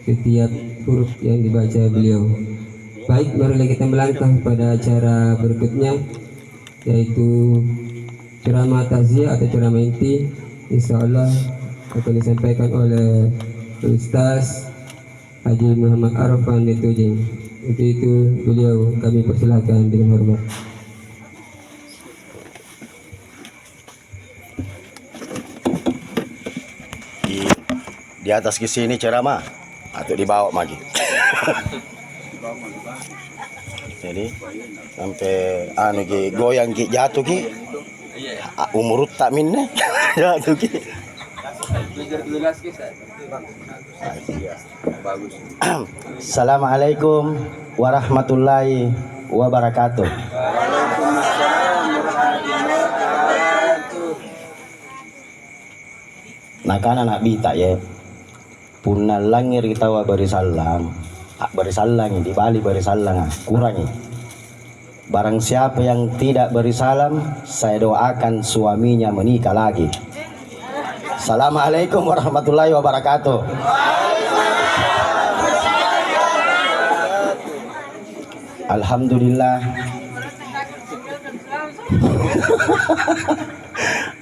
setiap huruf yang dibaca beliau. Baik, marilah kita melangkah pada acara berikutnya, yaitu ceramah takziah atau ceramah inti. Insyaallah akan disampaikan oleh Ustaz Haji Muhammad Arfan Netujing. Untuk itu beliau kami persilakan dengan hormat. Di atas ke sini ceramah atau dibawa lagi. Jadi sampai ki goyang ki jatuh ki umur tak minne jatuh ki. Assalamualaikum warahmatullahi wabarakatuh. Nakana nak bita ya. Punna langir kita wa barisallang di Bali barisallang kurangi. Barang siapa yang tidak berisalam, saya doakan suaminya menikah lagi. Assalamualaikum warahmatullahi wabarakatuh. Alhamdulillah.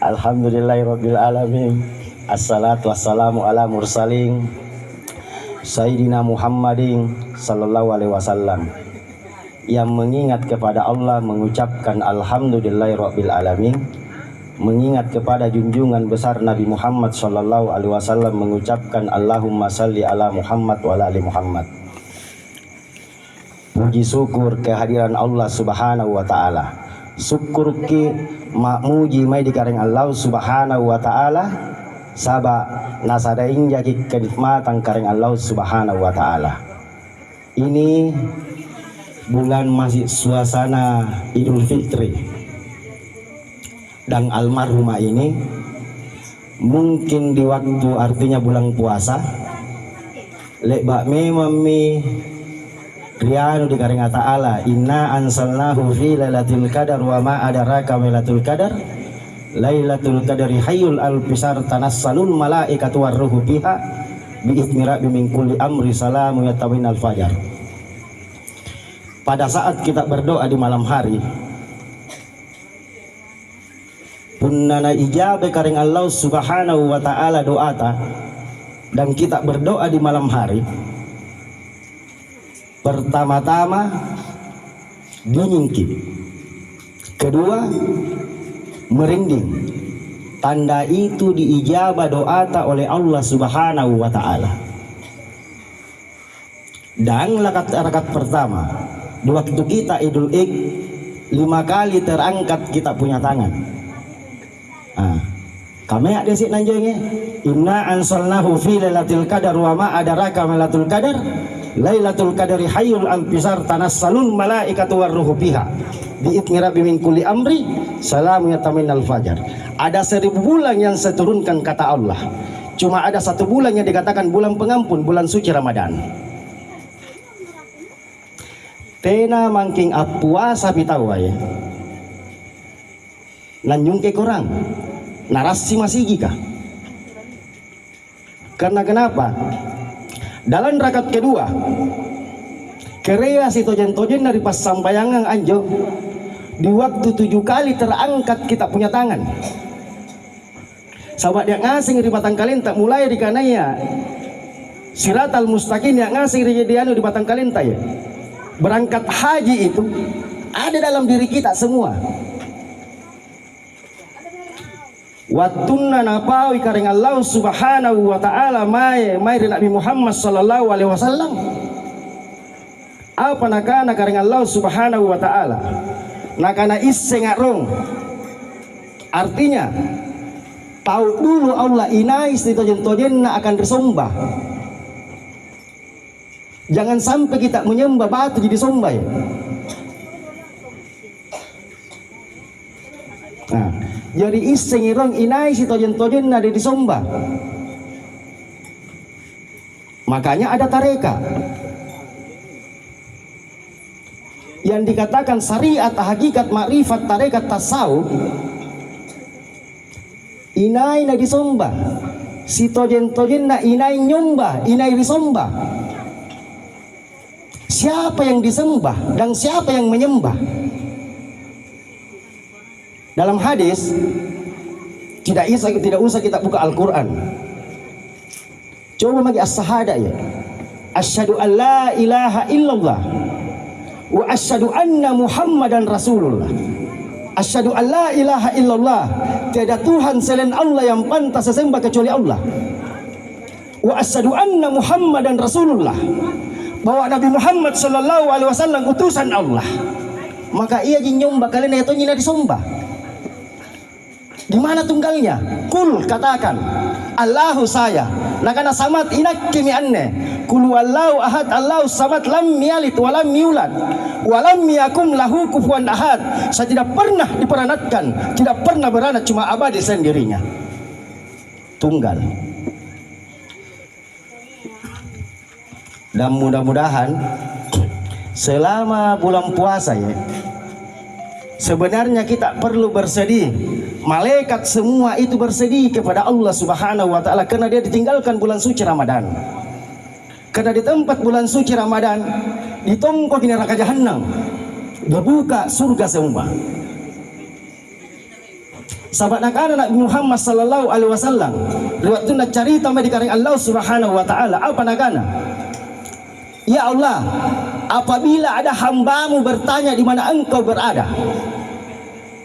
Alhamdulillahirabbil alamin. Assalatu wassalamu ala mursalin Sayyidina Muhammadin sallallahu alaihi wasallam. Yang mengingat kepada Allah mengucapkan alhamdulillahirabbil alamin. Mengingat kepada junjungan besar Nabi Muhammad sallallahu alaihi wasallam mengucapkan Allahumma salli ala Muhammad wa ala ali Muhammad. Puji syukur kehadiran Allah Subhanahu wa taala. Syukur ki makmuji mai dikareng Allah Subhanahu wa taala. Sabak nasadaing jadi kenikmatan kareng Allah Subhanahu wa taala. Ini bulan masih suasana Idul Fitri. Dan almarhumah ini mungkin di waktu artinya bulan puasa lek bak memami rianu di kareng taala inna ansalnahu fi lailatul qadar wa ma adraka lailatul qadar. Lailatul Qadri hayyul alfisar tanassalul malaikatu warruhu biha biizni rabbi min kulli amri salamu yatawin al-fajar. Pada saat kita berdoa di malam hari punnana ijabe karing Allah Subhanahu wa taala doata, dan kita berdoa di malam hari, pertama-tama dinyingki, kedua merinding, tanda itu diijabah doa oleh Allah Subhanahu wa taala. Dan rakaat pertama di waktu kita Idul Id 5 kali terangkat kita punya tangan. Kami ada sih nanjonya inna ansalnahu fi lailatul qadar wa ma adraka lailatul qadar lailatul qadri hayyul anfisar tanassalul malaikatu warruhu biha biizni rabbi min kulli amri salamu yatamin al-fajar. Ada 1000 bulan yang saya turunkan kata Allah, cuma ada 1 bulan yang dikatakan bulan pengampun, bulan suci Ramadan. Tena mangking apuasa pitawa ya lanjung ke korang narasi masih jika. Karena kenapa? Dalam rakaat kedua kreasi tojen-tojen dari pas sambayangan anjo di waktu 7 kali terangkat kita punya tangan. Sahabat yang ngasing di batang kalenta mulai di kanaya siratal mustaqim yang ngasing di jadianu di batang kalenta ya. Berangkat haji itu ada dalam diri kita semua. Watunna napawi karing Allah Subhanahu wa taala mai Nabi Muhammad sallallahu alaihi wasallam. Apa nakana karing Allah Subhanahu wa taala? Nakana isengarong. Artinya tahu dulu Allah inais di tojen-tojenna akan disembah. Jangan sampai kita menyembah batu jadi sombah ya. Nah, jadi isengirong inais di tojen-tojenna di disembah. Makanya ada tareka yang dikatakan syariat hakikat makrifat tarekat tasawuf inai na disembah si tojen-tojen na inai nyomba, inai disomba. Siapa yang disembah dan siapa yang menyembah? Dalam hadis tidak usah kita buka Al-Quran. Coba bagi as-sahada ya. Asyhadu an la ilaha illallah wa asyhadu anna Muhammadan Rasulullah. Asyhadu an la ilaha illallah, tiada Tuhan selain Allah yang pantas sesembah kecuali Allah. Wa asyhadu anna Muhammadan Rasulullah, bahwa Nabi Muhammad sallallahu alaihi wasallam utusan Allah. Maka ia nyembah kalian itu nyina disembah. Di mana tunggalnya? Kul, katakan Allahu saya. Nakana samat inak kimi anne. Kul wallahu ahad Allahu samat lam yalid wa lam yulad wa lam yakum lahu kufuwan ahad. Saya tidak pernah diperanatkan, tidak pernah beranak, cuma abadi sendirinya. Tunggal. Dan mudah-mudahan selama bulan puasa ya, sebenarnya kita perlu bersedih. Malaikat semua itu bersedih kepada Allah Subhanahu wa taala karena dia ditinggalkan bulan suci Ramadan. Karena di tempat bulan suci Ramadan ditongkok di neraka jahanam, dibuka surga semua. Sahabat anak Nabi Muhammad sallallahu alaihi wasallam lewat tuna cerita di kareng Allah Subhanahu wa taala, apa nakana? Ya Allah, apabila ada hambamu bertanya di mana engkau berada,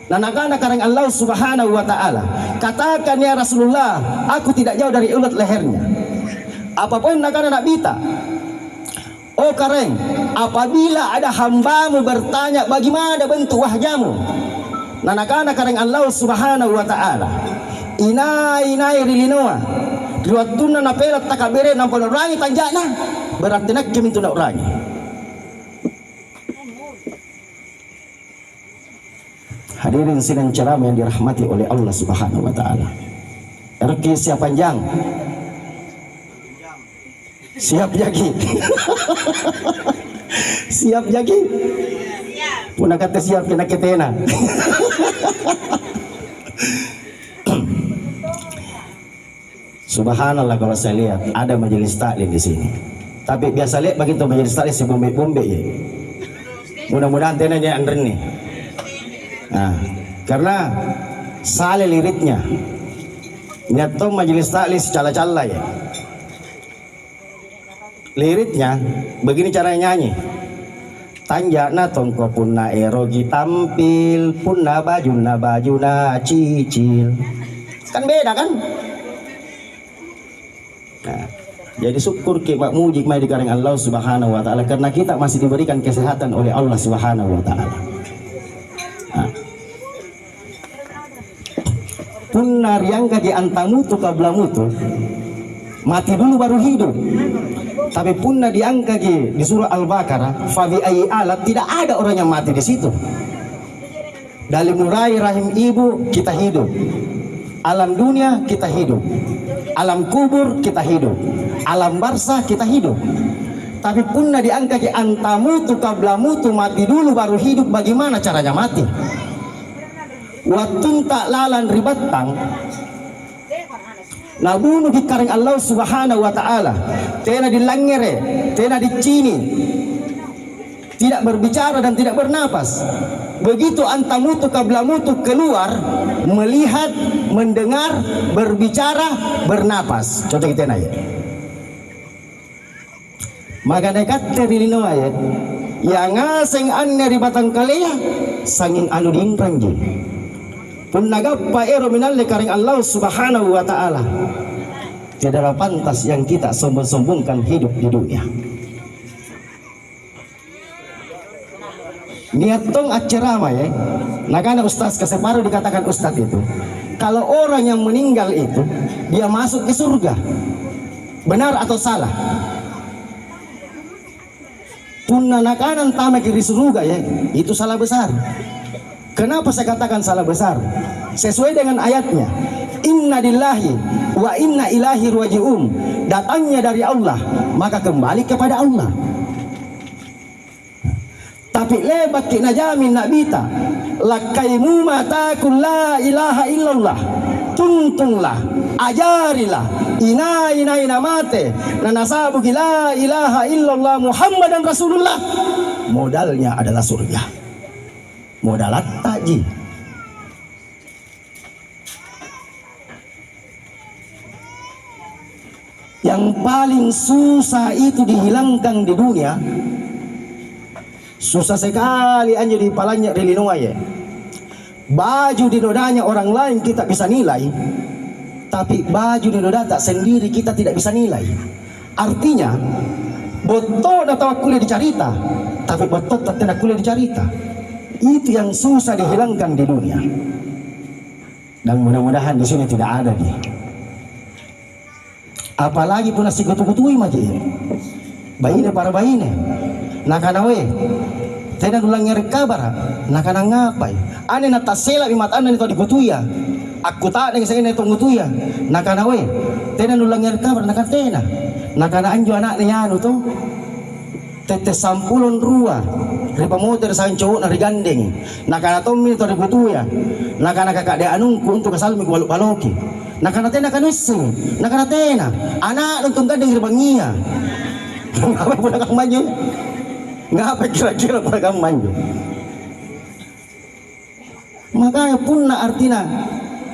nanakana kareng Allah Subhanahu wa taala, katakan ya Rasulullah, aku tidak jauh dari ulat lehernya. Apapun nakana nak bita, oh kareng, apabila ada hambamu bertanya bagaimana bentuk wajahmu, nanakana kareng Allah Subhanahu wa taala, inai rilinoa, riwatuna napelat takabere nampol rangi tanjana, berarti nak kami tu nak rangi. Hadirin sidang ceramah yang dirahmati oleh Allah Subhanahu wa taala. Rezeki siap panjang. Siap jagi. Siap jagi. Puna kata siap kena ketena. Subhanallah, kalau saya lihat ada majelis taklim di sini. Tapi biasa lihat begitu majelis taklim si bombe-bombe ya. Mudah-mudahan tenanya Andre nih. Nah, karena sale liritnya. Niat tong majelis taklim secala-cala ya. Liritnya begini caranya nyanyi. Tanjana tongko punna erogi tampil, punna bajuna cicil. Kan beda kan? Nah, jadi syukur kita muji mai di kareng Allah Subhanahu wa taala karena kita masih diberikan kesehatan oleh Allah Subhanahu wa taala. Nah. Punna riangka di antamutu kablamutu, mati dulu baru hidup. Tapi punna diangka di surah Al-Baqarah, fa bi ayyi alat, tidak ada orang yang mati di situ. Dari mulai rahim ibu kita hidup, alam dunia kita hidup, alam kubur kita hidup, alam barzah kita hidup. Tapi punna diangka di antamutu kablamutu, mati dulu baru hidup. Bagaimana caranya mati? Waktu tak lalan ribatang nabunuh di kareng Allah Subhanahu wa taala, tena dilangere, tena dicini, tidak berbicara dan tidak bernapas. Begitu antamutu kablamutu keluar, melihat, mendengar, berbicara, bernapas. Contoh kita naya. Maka dekat terilino ayat, yang ngaseng anne ribatang kaleya, sanging anu diintranji. Pun nagapa ero minalle kareng Allah Subhanahu wa taala. Tiada pantas yang kita sombong-sombongkan hidup di dunia. Niat tong acerama ya. Nakana ustaz keseparuh dikatakan ustaz itu, kalau orang yang meninggal itu dia masuk ke surga, benar atau salah? Pun nakanan tama kiri surga ya, itu salah besar. Kenapa saya katakan salah besar? Sesuai dengan ayatnya, inna lillahi wa inna ilaihi raji'un. Datangnya dari Allah, maka kembali kepada Allah. Tapi lebat kina jamin nabita, lakaimu mata la ilaha illallah. Tuntunglah, ajarilah, ina mate na nasabu la ilaha illallah Muhammadan Rasulullah, modalnya adalah surga. Modal taji. Yang paling susah itu dihilangkan di dunia, susah sekali anjir di palanya relinoa ya. Baju di dodanya orang lain kita bisa nilai, tapi baju di doda tak sendiri kita tidak bisa nilai. Artinya botot atau kuliah dicarita, tapi botot tak tidak kuliah dicarita. Itu yang susah dihilangkan di dunia. Dan mudah-mudahan di sini tidak ada nih. Apalagi pun nasi kutu-kutui maji. Bayi para bayi nih. Nakanawe. Tidak ulang nyari kabar. Nakana ngapai. Ane natasela bimat ane itu dikutuya. Aku tak dengan saya itu ngutuya. Nakanawe. Tidak ulang nyari kabar. Nakatena. Nakana anjo anak niya anu tuh. Tete sampulon rua. Ripa motor sang cowok nari gandeng. Nakana tomi itu dikutuya. Nakana kakak dia anungku untuk kesalmi kualuk baloki. Nakana tena kanusing. Nakana tena. Anak nonton gandeng ripa ngia. Ngapa pun akan maju? Ngapa kira-kira pun akan maju? Makanya pun artinya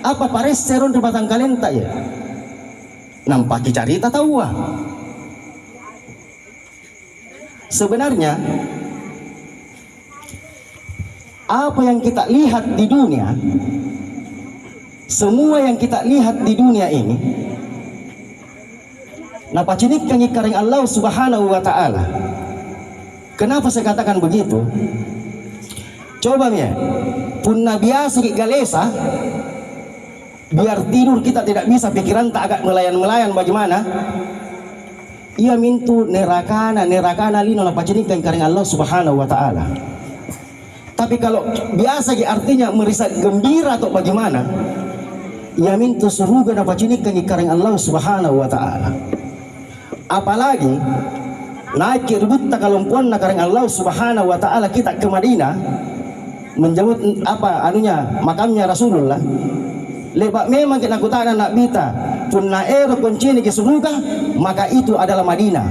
apa pares seron di batang kalenta ya? Nampak carita tahu ah. Sebenarnya apa yang kita lihat di dunia, semua yang kita lihat di dunia ini, napa cinikkan ikaring Allah Subhanahu wa Ta'ala. Kenapa saya katakan begitu? Coba ya, punna biasa galesa, biar tidur kita tidak bisa, pikiran tak agak melayan-melayan bagaimana? Ia mintu nerakana lino napa cinikkan ikaring Allah Subhanahu wa Ta'ala. Tapi kalau biasa artinya merisat gembira atau bagaimana? Ia mintu suruga napa cinikkan ikaring Allah Subhanahu wa Ta'ala. Apalagi naik rebut takalumpuan nakaring Allah Subhanahu wa Ta'ala kita ke Madinah menjemput apa anunya makamnya Rasulullah. Lebak memang kita kutakan nak bita pun naero kuncini ke suruga, maka itu adalah Madinah.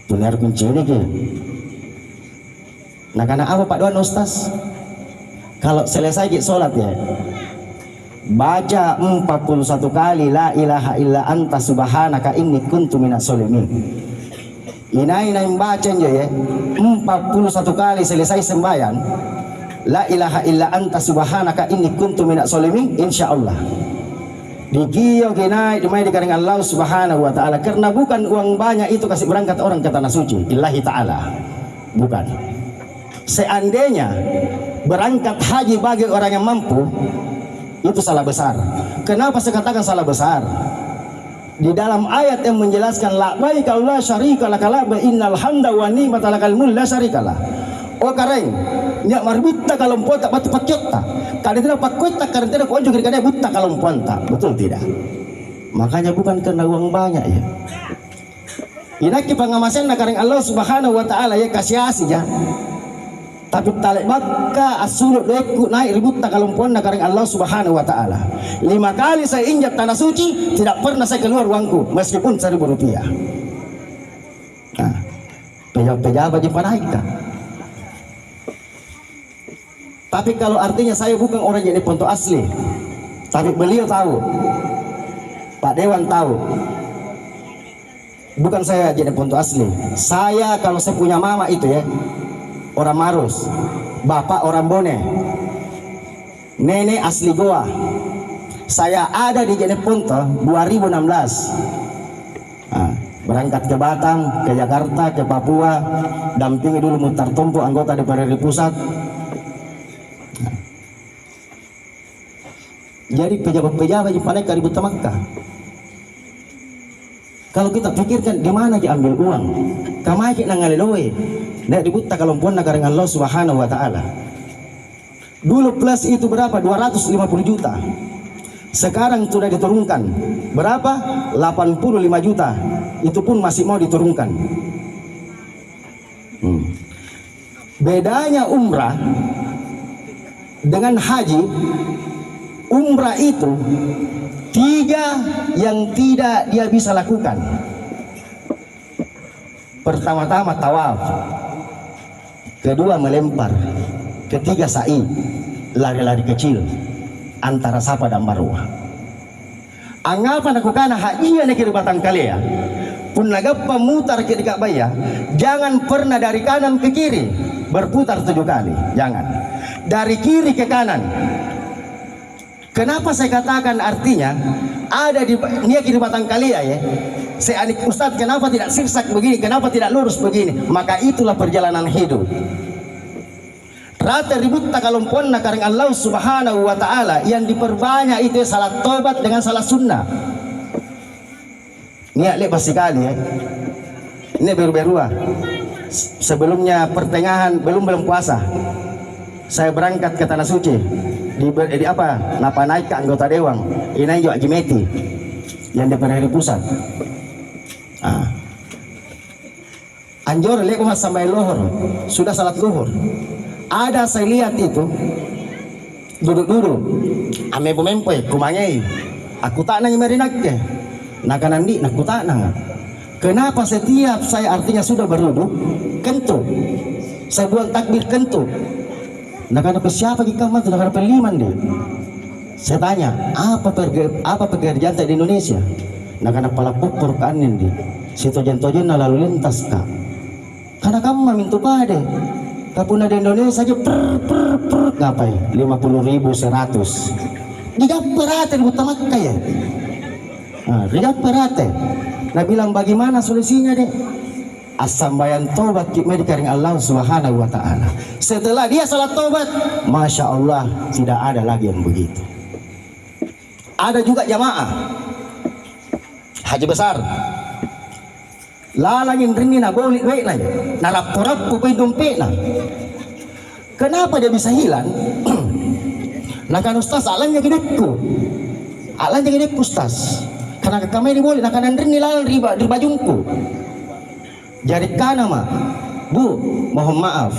Pun naero kuncini ke. Nah karena apa Pak Doan Ustaz? Kalau selesai kita sholat ya, baca 41 kali la ilaha illa anta subhanaka inni kuntu minas sholimin. Inai baca ya 41 kali selesai sembahyang la ilaha illa anta subhanaka inni kuntu minas sholimin, insyaallah dikiyo kinai dimai dikaring Allah Subhanahu wa Ta'ala. Karena bukan uang banyak itu kasih berangkat orang ke tanah suci illahi ta'ala, bukan. Seandainya berangkat haji bagi orang yang mampu, itu salah besar. Kenapa saya katakan salah besar? Di dalam ayat yang menjelaskan la baika la syarika lak la innal hamda wa ni'mata lakal mulk la syarikalah. Oh kareng, nya marbita kalau tak batu pakyota. Kada tidak pakyota karena tidak kunjung kada buta kalau tak. Betul tidak? Makanya bukan karena uang banyak ya. Inaki pangamasan kareng Allah Subhanahu wa Ta'ala ya kasih ya. Tapi talek baka asuluk deku naik ribut takalumpuan nakaring Allah Subhanahu wa Ta'ala. 5 kali saya injak tanah suci, tidak pernah saya keluar uangku meskipun 1.000 rupiah. Nah, pejabat di panaika. Tapi kalau artinya saya bukan orang jadi ponto asli, tapi beliau tahu, Pak Dewan tahu, bukan saya jadi ponto asli. Saya kalau saya punya mama itu ya orang Marus, bapak orang Bone, nenek asli Goa. Saya ada di Jeneponto 2016. Nah, berangkat ke Batam, ke Jakarta, ke Papua, dampingi dulu Mutar Tumpu, anggota DPRD pusat. Nah, jadi pejabat-pejabat di Paleka ribut Makkah. Kalau kita pikirkan di mana dia ambil uang, kamai kita ngaleloe. Nek dibuta kalumpuan nakaring Allah Subhanahu wa Ta'ala. Dulu plus itu berapa? 250 juta. Sekarang sudah diturunkan. Berapa? 85 juta. Itu pun masih mau diturunkan. Bedanya umrah dengan haji. umrah itu 3 yang tidak dia bisa lakukan. Pertama-tama tawaf, kedua melempar, ketiga sa'i, lari-lari kecil antara Safa dan Marwah. Anggapan aku kana hajinya negeri batang kalea pun nagappa mutar ke dekat baya, jangan pernah dari kanan ke kiri berputar 7 kali, jangan dari kiri ke kanan. Kenapa saya katakan artinya ada di kiri batang kalea ya? Saya anik Ustadz, kenapa tidak sirsak begini, kenapa tidak lurus begini? Maka itulah perjalanan hidup. Rata ribut takalompuan nakareng Allah Subhanahu wa Ta'ala, yang diperbanyak itu salat tobat dengan salat sunnah. Ini lepas sekali ya. Ini baru-baru sebelumnya pertengahan belum puasa, saya berangkat ke Tanah Suci di apa? Napa naik ke anggota dewan ini juga Jimeti yang DPR pusat. Anjor lihat mas sampai lohor sudah salat luhur. Ada saya lihat itu duduk-duduk ame pemempoy kumangai aku tak nang merinak ke nak nanti nak tak nang. Kenapa setiap saya artinya sudah berduduk kentut saya buat takbir kentut nak ada siapa di kamar tu nak ada peliman deh. Saya tanya apa pekerjaan di Indonesia nak ada pala pupur kanin di situ jentojen lalu lintas kak karena kamu meminta pade kapuna di Indonesia saja per ngapain 50.000 100 diga perhatian utama kayak diga perhatian nah bilang bagaimana solusinya deh asam bayan tobat kita dikaring Allah Subhanahu wa Ta'ala. Setelah dia salat tobat, Masya Allah tidak ada lagi yang begitu. Ada juga jamaah haji besar lalangin rini na bolik wek na narap-torap pupay dompet na. Kenapa dia bisa hilang? Nakan ustaz alanya gidekku ustaz karena kami ini boleh nakan rini lalang riba bajungku. Jadi kana mah bu mohon maaf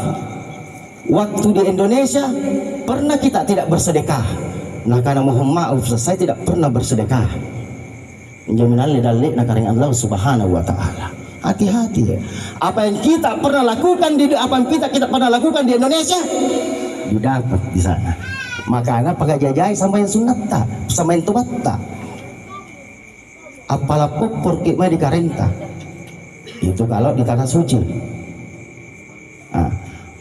waktu di Indonesia pernah kita tidak bersedekah. Nah karena mohon maaf saya tidak pernah bersedekah. Jaminan lidalik nakaring Allah Subhanahu wa Ta'ala. Hati-hati ya. Apa yang kita pernah lakukan kita pernah lakukan di Indonesia didapat di sana. Makanya pakai jajai sampai yang sunat tak, sampai yang tobat tak. Apalah pupur kita di karenta. Itu kalau di Tanah Suci.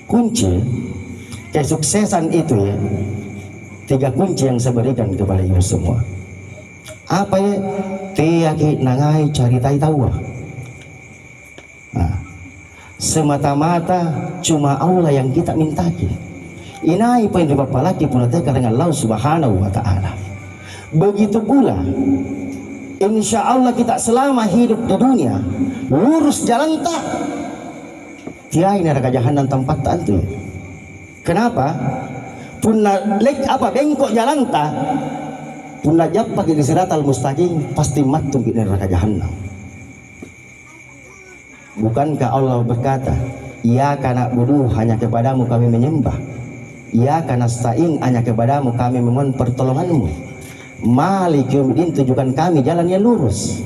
Kunci kesuksesan itu ya 3 kunci yang saya berikan kepada ibu semua. Apa ya? Tiyaki nangai caritai tawa. Semata-mata cuma Allah yang kita mintaki. Inai pa yang dipapalaki punateka dengan Allah Subhanahu wa Ta'ala. Begitu pula insya Allah kita selama hidup di dunia lurus jalan tak tiai neraka jahanam tempat tak itu. Kenapa? Punna lek apa bengkok jalan tak punna japa di siratal mustaqim pasti matung di neraka jahanam. Bukankah Allah berkata, "Ya kana budu hanya kepadamu kami menyembah. Ya kana stain hanya kepadamu kami memohon pertolonganmu. Malik yaumiddin tunjukkan kami jalan yang lurus."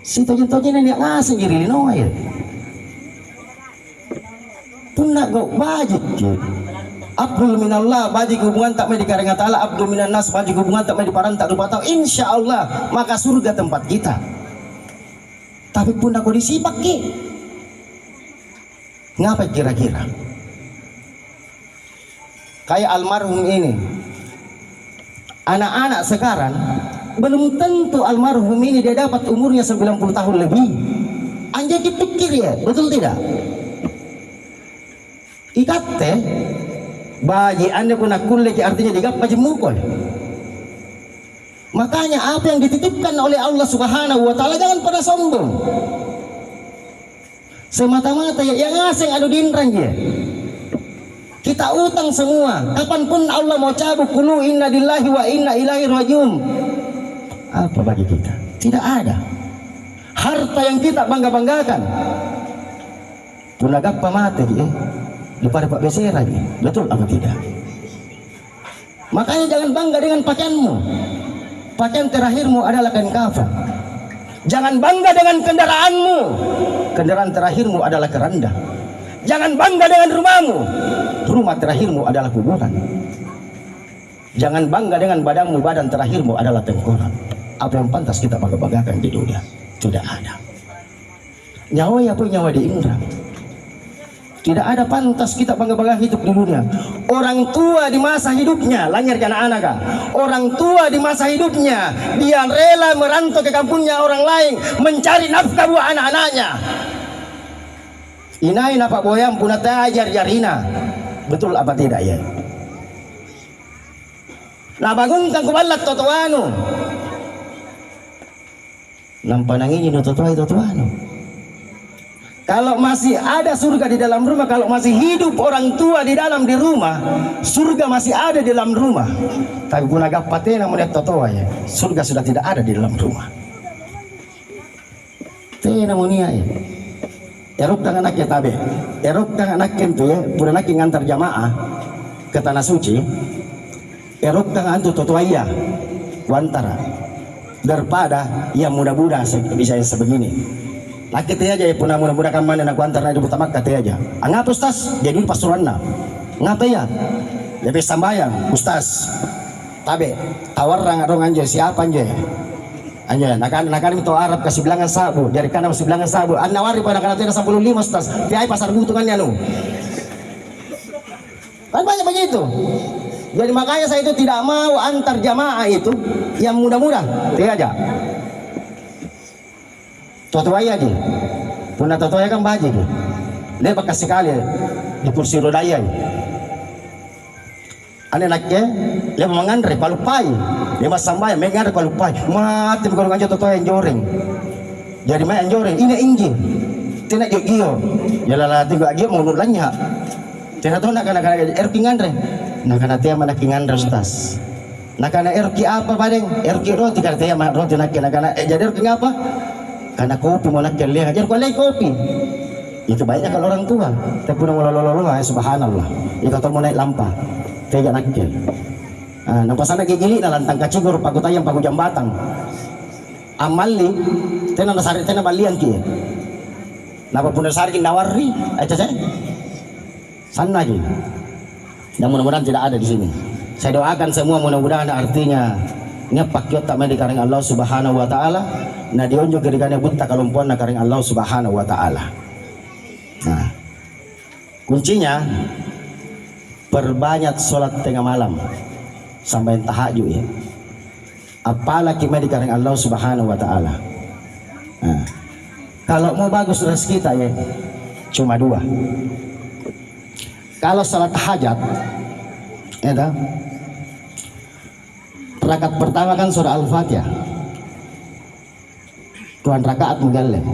Si tojen-tojen yang ngasih diri no ya. Punna go bajik. Abdul minallah bajik hubungan tak mai dikarenga taala abdul minan nas bajik hubungan tak mai diparantak rupa tahu insyaallah maka surga tempat kita. Tapi pun aku disipak ki. Ngapa kira-kira? Kayak almarhum ini. Anak-anak sekarang belum tentu almarhum ini dia dapat umurnya 90 tahun lebih. Anjay dipikir ya, betul tidak? Ikat teh bagi anda pun kulle artinya digap baju mukul. Makanya apa yang dititipkan oleh Allah Subhanahu wa Ta'ala jangan pada sombong. Semata-mata ya yang asing adu dinran dia. Kita utang semua. Kapanpun Allah mau cabut kulu inna lillahi wa inna ilaihi rajiun. Apa bagi kita? Tidak ada. Harta yang kita bangga-banggakan. Punagap pamate ya. Daripada Pak Besera ya. Betul apa tidak? Makanya jangan bangga dengan pakaianmu. Pakaian terakhirmu adalah kain kafan. Jangan bangga dengan kendaraanmu. Kendaraan terakhirmu adalah keranda. Jangan bangga dengan rumahmu. Rumah terakhirmu adalah kuburan. Jangan bangga dengan badanmu. Badan terakhirmu adalah tengkorak. Apa yang pantas kita bangga-banggakan di dunia? Tidak ada. Nyawa ya pun nyawa di indra. Tidak ada pantas kita bangga-bangga hidup di dunia. Orang tua di masa hidupnya, langir anak-anak. Orang tua di masa hidupnya, dia rela merantau ke kampungnya orang lain, mencari nafkah buat anak-anaknya. Inai napa boyang punat ajar jarina. Betul apa tidak ya? Nah bangunkan kubalat totoano. Nampanangin itu totoano. Kalau masih ada surga di dalam rumah, kalau masih hidup orang tua di rumah, surga masih ada di dalam rumah. Tapi guna gapatena melihat totoa ya, surga sudah tidak ada di dalam rumah. Tena monia ya. Erok tangan anaknya tabe, erok tangan anaknya itu ya, pura anaknya ngantar jamaah ke tanah suci. Erok tangan itu totoa iya, wantara daripada yang muda-muda bisa sebegini. Laki teh aja ya puna muda-muda kan mana nak antar na ibu tamak kate aja. Angapa ustaz? Jadi pasuranna. Ngapa ya? Lebih sambayang ustaz. Tabe tawar rang adong anje siapa anje? Anje nakan itu Arab kasih bilangan sabu, dari kana kasih bilangan sabu. An nawari pada kana teh 15 ustaz. Tiai pasar butungannya nu. Kan banyak begitu. Jadi makanya saya itu tidak mau antar jamaah itu yang muda-muda. Teh aja. Totoaya aja, punah totoaya kan baji dia. Dia bekas sekali di kursi roda ya. Ane naknya, dia mengandre palupai, dia mas sambai mengandre palupai. Mati kalau ngajak totoaya yang joreng. Jadi main joreng, ini injil. Tidak gio, ya lala tiga gio mau nulanya. Tidak tahu nak kana erki ngandre, nak kana tiap mana ngandre ustaz. Nak kana erki apa padeng? Erki roti kana tiap mana roti nak kana jadi erki apa? Karena kopi mau nak lihat ajar kualai kopi itu banyak kalau orang tua tapi mau lolo subhanallah itu kalau mau naik lampa tega nakkel nampak sana gigi na lantang kacigur pagu tayang pagu jambatan amali tena nasari tena balian ki napa pun nasari nawari aja saya sana lagi yang mudah-mudahan tidak ada di sini. Saya doakan semua mudah-mudahan artinya nyepak tak medi kareng Allah Subhanahu wa taala. Nah dionjo gerikane buta kalumpuan kareng Allah Subhanahu wa taala. Nah, kuncinya perbanyak sholat tengah malam sampai tahajud ya. Apalagi medi kareng Allah Subhanahu wa taala. Nah, kalau mau bagus rezeki kita ya cuma dua. Kalau salat hajat ya dah. Rakaat pertama kan surah Al-Fatihah. Tuan rakaat menggalem.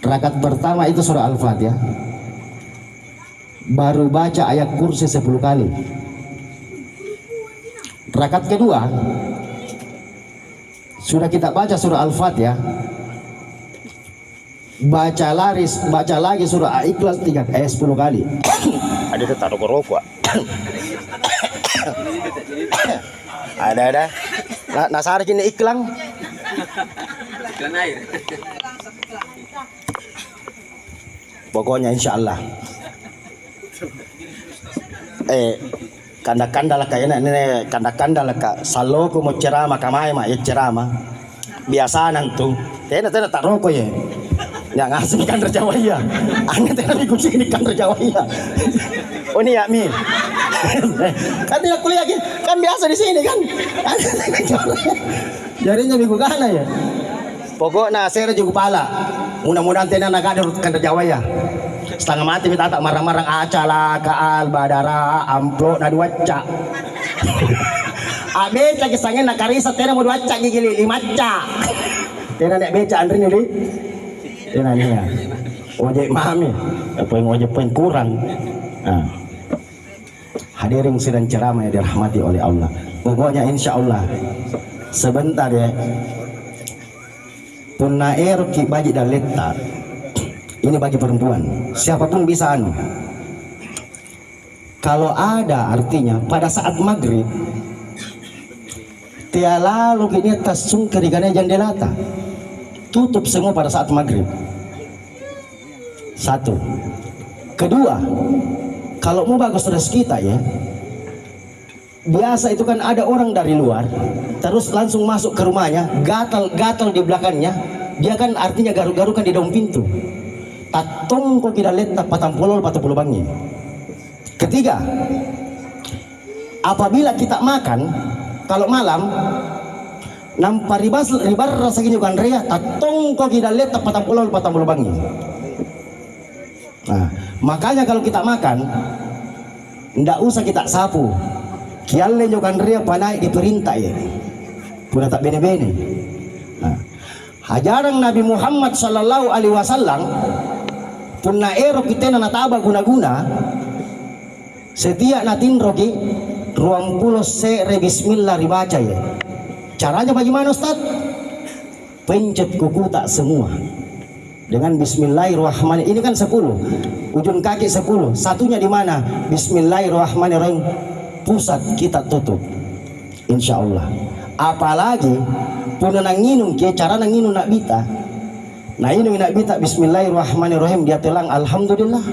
Rakaat pertama itu surah Al-Fatihah. Baru baca ayat kursi 10 kali. Rakaat kedua sudah kita baca surah Al-Fatihah. Baca lagi surah Al-Ikhlas 10 kali. Ada taruh rokok. Ada nasar kini iklan air pokoknya insyaallah kanda-kanda lah kayaknya ini kanda-kanda lah kak salo ko mo ceramah kamay ma ceramah biasa nantu tena tak rokok ya yang ngasih kan Jawa ya aneh tena kunci ini kan Jawa ya oh ini ya mi kan tidak kuliah kan biasa di sini kan jadinya minggu kana ya pokoknya saya juga pala mudah-mudahan tena naga kan Jawa ya setengah mati minta tak marah-marah acala kaal badara amplo na duaca abe cak kisangin nakarisa tena mau duaca gigili 5 ca tena nek beca andri ni tena ni ya ojek mami apa yang ojek poin kurang hadirin sidang ceramah yang dirahmati oleh Allah. Pokoknya insya Allah sebentar ya punna ki baji dan letak ini bagi perempuan siapapun bisa Kalau ada artinya pada saat maghrib dia lalu kini atas sungker di kana jandelata tutup semua pada saat maghrib. Satu. Kedua, kalau mau bagus rezeki kita ya, biasa itu kan ada orang dari luar terus langsung masuk ke rumahnya, gatal-gatal di belakangnya, dia kan artinya garu-garukan di dalam pintu. Tatong kok kita lihat patampolol bangi. Ketiga, apabila kita makan kalau malam nampak ribar rasa gini kan rea tatong kok kita lihat patampolol bangi. Nah, makanya kalau kita makan ndak usah kita sapu. Kialle jo kan ria panai diperintah ya. Pura tak bene-bene. Nah, ajaran Nabi Muhammad sallallahu alaihi wasallam punna ero kita na nataba guna-guna setiap natin rogi ruang pulau se bismillah dibaca ya. Caranya bagaimana Ustaz? Pencet kuku tak semua dengan bismillahirrahmanirrahim. Ini kan 10 ujung kaki 10, satunya di mana? Bismillahirrahmanirrahim, pusat kita tutup insya Allah. Apalagi puna nanginung ke cara nanginung nak bita, nah inung nak bita bismillahirrahmanirrahim dia telang alhamdulillah.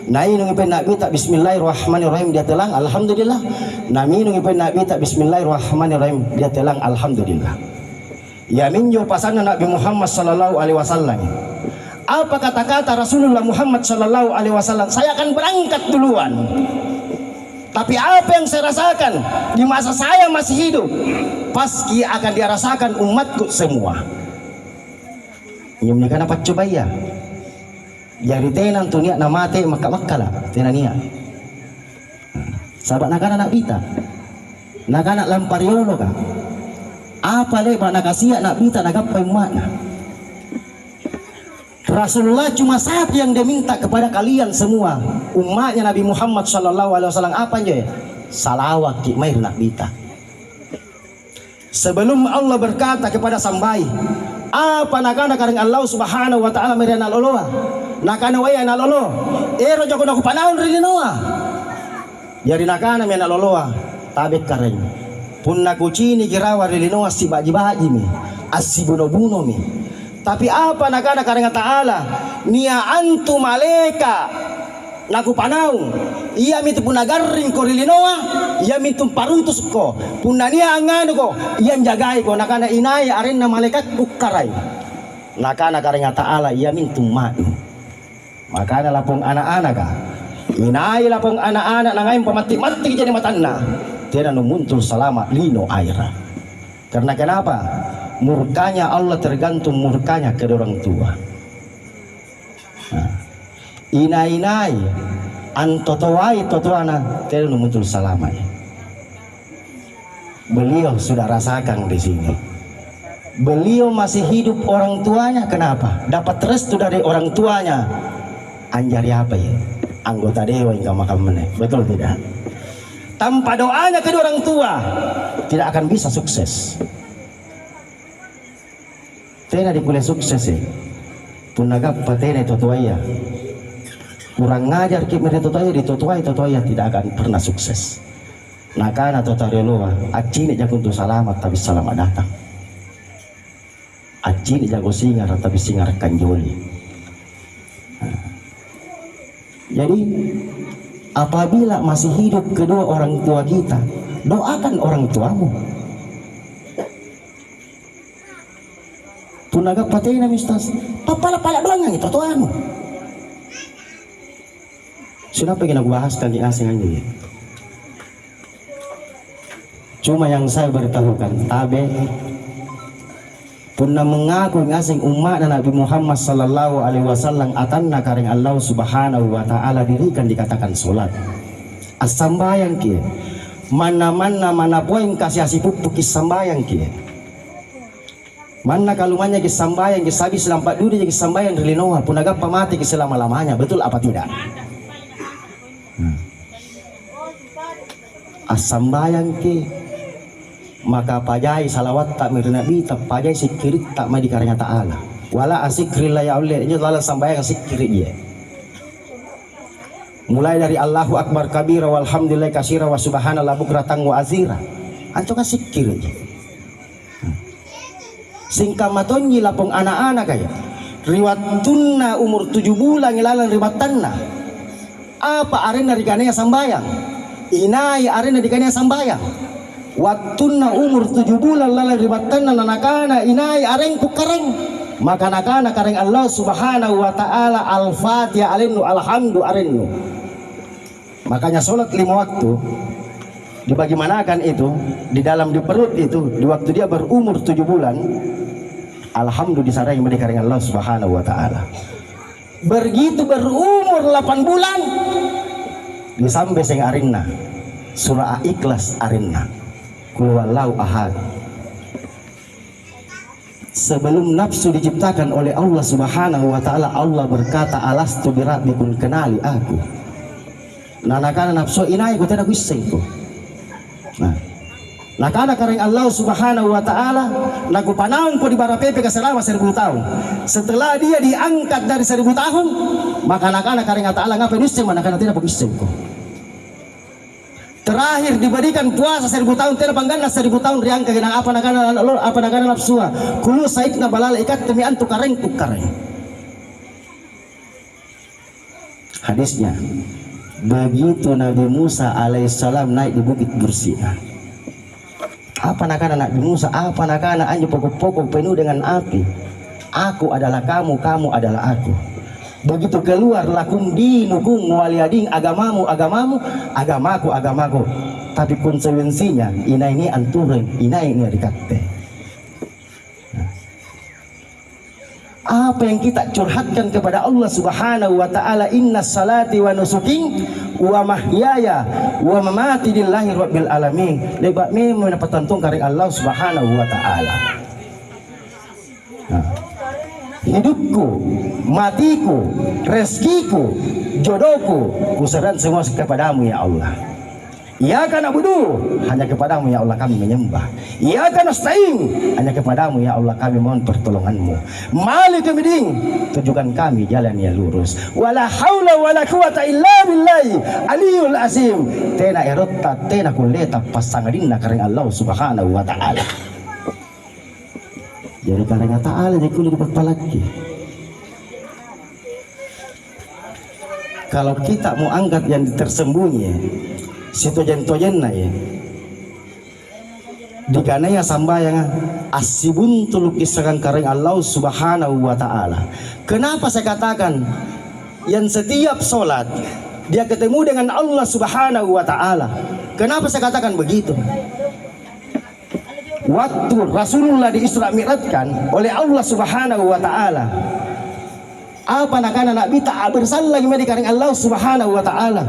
Nah inung ipe nak bita bismillahirrahmanirrahim dia telang alhamdulillah. Nah minung ipe nak bita bismillahirrahmanirrahim dia telang alhamdulillah. Ya minjo pasana Nabi Muhammad sallallahu alaihi wasallam. Apa kata-kata Rasulullah Muhammad sallallahu alaihi wasallam? Saya akan berangkat duluan. Tapi apa yang saya rasakan di masa saya masih hidup, pasti akan dirasakan umatku semua. Ini menikah apa coba ya? Jadi tenan tu niat nama mate maka tenan niat. Sahabat nak anak bita, nak anak lampariolo kah? Apa lebar nak kasih nak bita nak apa umatnya? Rasulullah cuma satu yang dia minta kepada kalian semua umatnya Nabi Muhammad sallallahu alaihi wasallam apa aja? Salawat ki mai nak bita. Sebelum Allah berkata kepada sambai, apa nakana kareng Allah subhanahu wa ta'ala merena loloa nakana waya na lolo ero jago naku panaon rin noa jadi nakana mena loloa tabet kareng punna kucini girawa rin noa si baji-baji mi asibuno-buno mi. Tapi apa nakana kareng ta'ala nia antu maleka naku panaung ia mitu punagaring ko rilinoa ia mitu parutus ko punania angano ko ia jagai ko nakana inai arin na malaikat ukarai nakana kareng ta'ala ia mitu mai makana lapong anak-anak ka inai lapong anak-anak nangayon pamati-mati jadi matanna tiada muncul selamat lino aira karena kenapa murkanya Allah tergantung murkanya ke orang tua. Nah, inai-inai antotowai totoana tidak muncul selamat. Beliau sudah rasakan di sini. Beliau masih hidup orang tuanya kenapa? Dapat restu dari orang tuanya. Anjari apa ya? Anggota dewa yang makam meneh. Betul tidak? Tanpa doanya kedua orang tua tidak akan bisa sukses. Tena di kuliah sukses ya. Punagap patena totoaya. Kurang ngajar kip mere totoaya di totoaya tidak akan pernah sukses. Nakana totareloa acini jago tu selamat tapi selamat datang. Acini jago singar tapi singar kanjoli. Nah. Jadi apabila masih hidup kedua orang tua kita, doakan orang tuamu. Punaga patena mistas papala-pala doang itu tuanu. Sudah pengen aku bahas kaki asing aja. Cuma yang saya beritahukan tabe punna mengaku ngasing umat Nabi Muhammad sallallahu alaihi wasallam atanna kareng Allah subhanahu wa ta'ala dirikan dikatakan solat as-sambayang ki mana poin kasih asipupuk sambayang ki mana kalumanya ki sambayang ki sabi selampat duri ki sambayang rilinoa punaga pamati ki selama-lamanya betul apa tidak? As-sambayang ki maka pajai salawat tak mirna bi tak pajai sikirit tak madi karena ta'ala wala asikri la ya Allah ini lala sambayang sikirit dia mulai dari Allahu Akbar kabira walhamdulillah kasira wa subhanallah bukratan wa azira. Anco ka sikir aja. Singkamaton lapong anak-anak kaya riwatunna umur 7 bulan ilalang riwatanna apa arena rikanaya sambayang inai arena rikanaya sambayang watunna umur 7 bulan lalang riwatanna nanakana inai areng kukareng maka nakana kareng Allah subhanahu wa ta'ala al-fatihah alennu alhamdu arennu. Makanya sholat 5 waktu dibagaimanakan itu di dalam di perut itu di waktu dia berumur 7 bulan alhamdulillah disarangi mereka dengan Allah subhanahu wa ta'ala. Begitu berumur 8 bulan disampai sing arinna surah ikhlas arinna kul wallahu ahad. Sebelum nafsu diciptakan oleh Allah subhanahu wa ta'ala, Allah berkata alastu birabbikum kenali aku. Nanakana nafsu inai ko tena gussengko. Nah karena kareng Allah subhanahu wa ta'ala lagu panaon ko di barapepe ka selama 1000 tahun. Setelah dia diangkat dari 1000 tahun maka nakana kareng ta'ala ngapain gusseng manakana tidak gussengko. Terakhir diberikan puasa 1000 tahun tidak banggan 1000 tahun diangkat kena apa nakana nafsu kulu saikna balala ikat temi antu kareng tukareng. Hadisnya begitu Nabi Musa alaihissalam naik di bukit Bursina. Apa nakana Nabi Musa? Apa nakana anju pokok-pokok penuh dengan api. Aku adalah kamu, kamu adalah aku. Begitu keluar lakum dinukum waliyadin agamamu, agamamu, agamaku, agamaku. Tapi konsekuensinya ina ini anturen, ina ini dikate. Apa yang kita curhatkan kepada Allah subhanahu wa ta'ala inna salati wa nusuki wa mahyaya wa mamati lillahi rabbil alamin lebak memang petantung kareng Allah subhanahu wa ta'ala. Hidupku, matiku, rezekiku, jodohku kuserahkan semua kepadamu ya Allah. Iyyaka na'budu, hanya kepadamu ya Allah kami menyembah. Iyyaka nasta'in, hanya kepadamu ya Allah kami mohon pertolonganmu. Malikul Yaumiddin, tunjukkan kami jalan yang lurus. Wala haula wala quwata illa billahi aliyul azim. Tena erotta tena kuleta pasangadinna kareng Allah subhanahu wa ta'ala. Jadi kareng ta'ala jadi kulit berpalaki. Kalau kita mau angkat yang tersembunyi situ jentojenna ya dikanaya sambayang asibun tulukiskan kareng Allah subhanahu wa ta'ala. Kenapa saya katakan yang setiap sholat dia ketemu dengan Allah subhanahu wa ta'ala? Kenapa saya katakan begitu? Waktu Rasulullah di Isra Mi'rajkan oleh Allah subhanahu wa ta'ala, apa nakana nak bita bersalang di kareng Allah subhanahu wa ta'ala,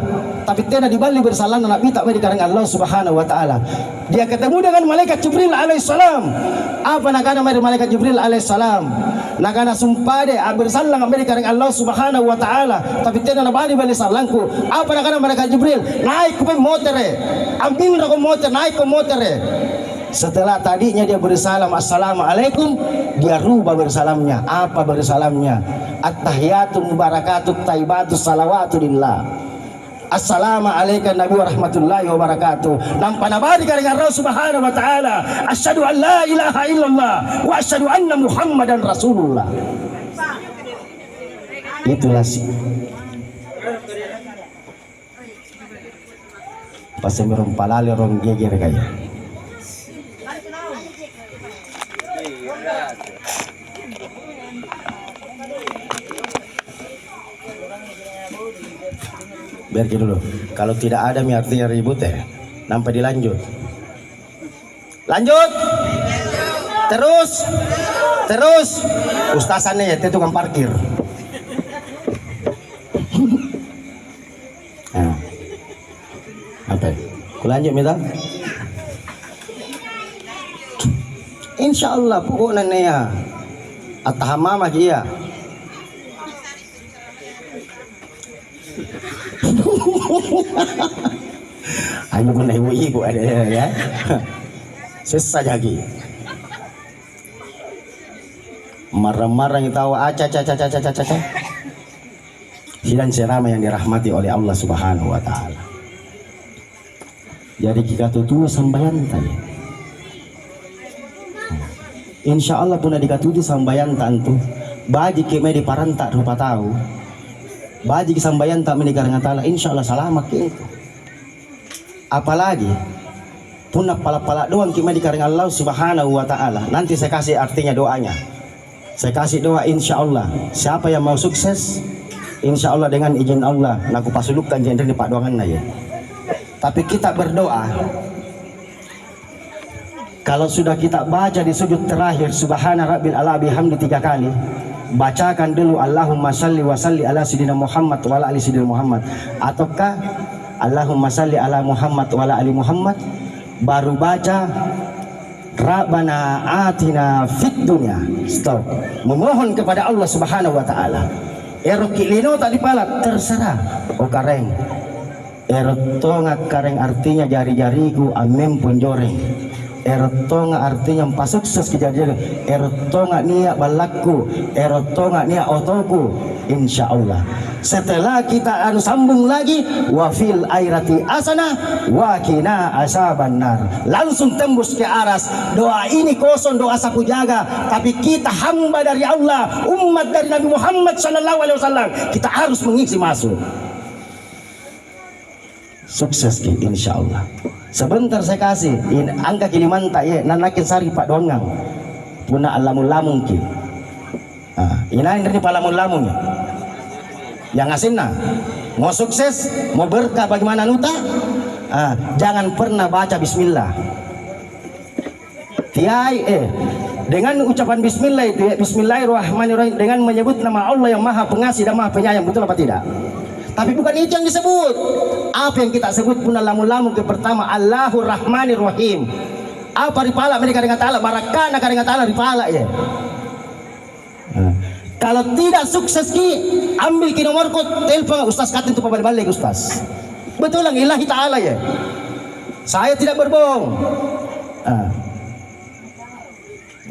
tapi tena di bali bersalang nak bita di kareng Allah subhanahu wa ta'ala. Dia ketemu dengan malaikat Jibril alaihissalam. Apa nakana malaikat Jibril alaihissalam nakana sumpade bersalang di kareng Allah subhanahu wa ta'ala, tapi tena na bali salangku. Apa nakana malaikat Jibril naik ke motor ambil ko motor naik ke motor. Setelah tadinya dia bersalam assalamualaikum, dia rubah bersalamnya. Apa bersalamnya? At-tahiyatu mubarakatuh taibatu salawatu lillah. Assalamualaikum Nabi warahmatullahi wabarakatuh. Nampak nabari karena Allah subhanahu wa ta'ala. Asyhadu an la ilaha illallah wa asyhadu anna muhammadan rasulullah. Itulah sih. Pasti merumpalali orang geger kayak. Biar dulu. Kalau tidak ada artinya ribut ya. Nampak dilanjut. Lanjut. Terus. Ustazannya ya, itu tukang parkir. Nah. Apa? Kulanjut minta. Insya Allah pokoknya ya. Atahama magi ya. Hanya pun ibu ada ya. Sesa lagi. Marah-marah yang tahu aca. dan ceramah yang dirahmati oleh Allah Subhanahu wa taala. Jadi kita tutu sambayan tadi. Insya Allah pun dikatuti sambayan tantu. Baji kime di parantak rupa tahu. Baji sambayan tak menikaring ta'ala. Insya Allah selamat kita. Apalagi punah pala-pala doang kime dikaring Allah Subhanahu wa taala. Nanti saya kasih artinya doanya. Saya kasih doa insya Allah. Siapa yang mau sukses, insya Allah dengan izin Allah, naku pasulukkan jender di pak doangan ya. Tapi kita berdoa. Kalau sudah kita baca di sujud terakhir Subhana Rabbil A'la bihamdi 3 kali, bacakan dulu Allahumma salli wa salli ala sayyidina Muhammad wa ala ali sayyidina Muhammad, ataukah Allahumma salli ala Muhammad wa ala ali Muhammad, baru baca Rabbana atina fid dunya. Stop. Memohon kepada Allah Subhanahu wa taala. Erokilino tadi pala terserah. Oh kareng. Erotonga kareng artinya jari-jariku amen ponjoreng. Erotonga artinya pasukses kejadian. Erotonga niat balaku. Erotonga niat otoku. Insya Allah. Setelah kita sambung lagi wafil airati asana wakina asabannar, langsung tembus ke aras. Doa ini kosong doa sapu jaga, tapi kita hamba dari Allah, umat dari Nabi Muhammad sallallahu alaihi wasallam, kita harus mengisi masuk. Sukses ki insya Allah. Sebentar saya kasih angka Kilimanta ya nanakin sari pak dongang puna alamun-lamun ki. Inain dari palamun-lamun ya. Yang asinna mau sukses, mau berkah bagaimana nuta, jangan pernah baca bismillah. Tiai dengan ucapan bismillah itu ya, bismillahirrahmanirrahim, dengan menyebut nama Allah yang maha pengasih dan maha penyayang, betul apa tidak? Tapi bukan itu yang disebut. Apa yang kita sebut pun lamu-lamu ke pertama Allahur Rahmanir Rahim. Apa ripala mereka dengan ta'ala, barakana dengan ta'ala ripala ya. Kalau tidak sukses ki, ambil ki nomorku, telepon Ustaz Katin itu balik Ustaz. Betul lah, ilahi ta'ala ya. Saya tidak berbohong.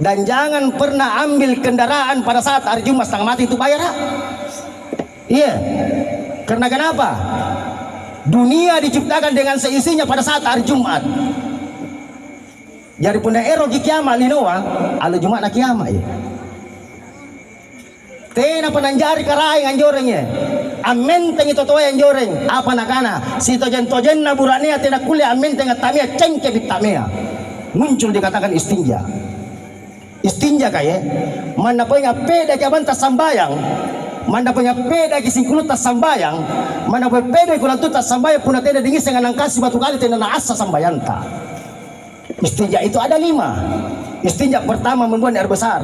Dan jangan pernah ambil kendaraan pada saat hari Jumat setengah mati itu bayar. Iya. Karena kenapa? Dunia diciptakan dengan seisinya pada saat hari Jumat. Jadi pun ero di kiamat linoa, ala Jumat na kiamat ya. Tena penanjari karai anjorengnya. Amen tengi totoa anjoreng. Apa nakana? Si tojen na burania tena kuliah amen tengah tamia cengke bitamia. Muncul dikatakan istinja. Istinja kaya. Mana punya peda kabanta sambayang. Mana punya peda kisingkulut tas sambayang. Mana punya peda kulantu tas sambayang puna tena dingis dengan angkasi batu kali tena na asa sambayanta. Istinja itu ada 5. Istinja pertama membuang air besar.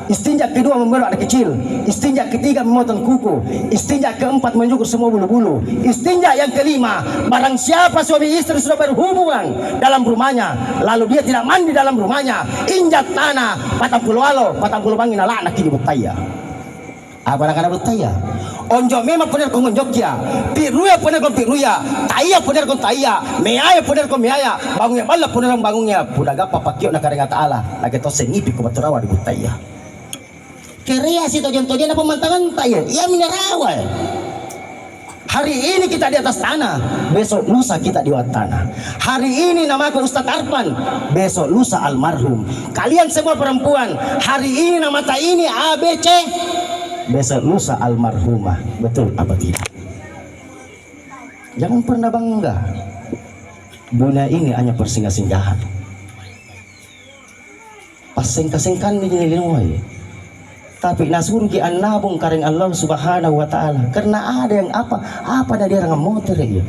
Istinja kedua membuang air kecil. Istinja ketiga memotong kuku. Istinja keempat mencukur semua bulu-bulu. Istinja yang kelima, barang siapa suami istri sudah berhubungan dalam rumahnya, lalu dia tidak mandi dalam rumahnya, injak tanah, patang puluh alo, patang puluh bangin ala anak kini butaya. Apa nak butaya? Onjo memang benar kau onjokya, piruya benar kau piruya, taya benar kau taya, meaya benar kau meaya, bangunnya balap benar bangunnya, pudaga papakio nak karenga ta'ala, lagi to sengipi kau baturawa di butaya. Keria si tojen-tojen apa mantangan taya, ia minerawa. Hari ini kita di atas tanah, besok lusa kita di atas tanah. Hari ini namaku Ustadz Arfan, besok lusa almarhum. Kalian semua perempuan, hari ini nama tak ini ABC, besok lusa almarhumah. Betul apa tidak? Jangan pernah bangga. Dunia ini hanya persinggahan. Paseng-kasengkan ni nilinoy. Tapi nasur ki annabung kareng Allah Subhanahu wa taala. Karena ada yang apa dari orang motor ya.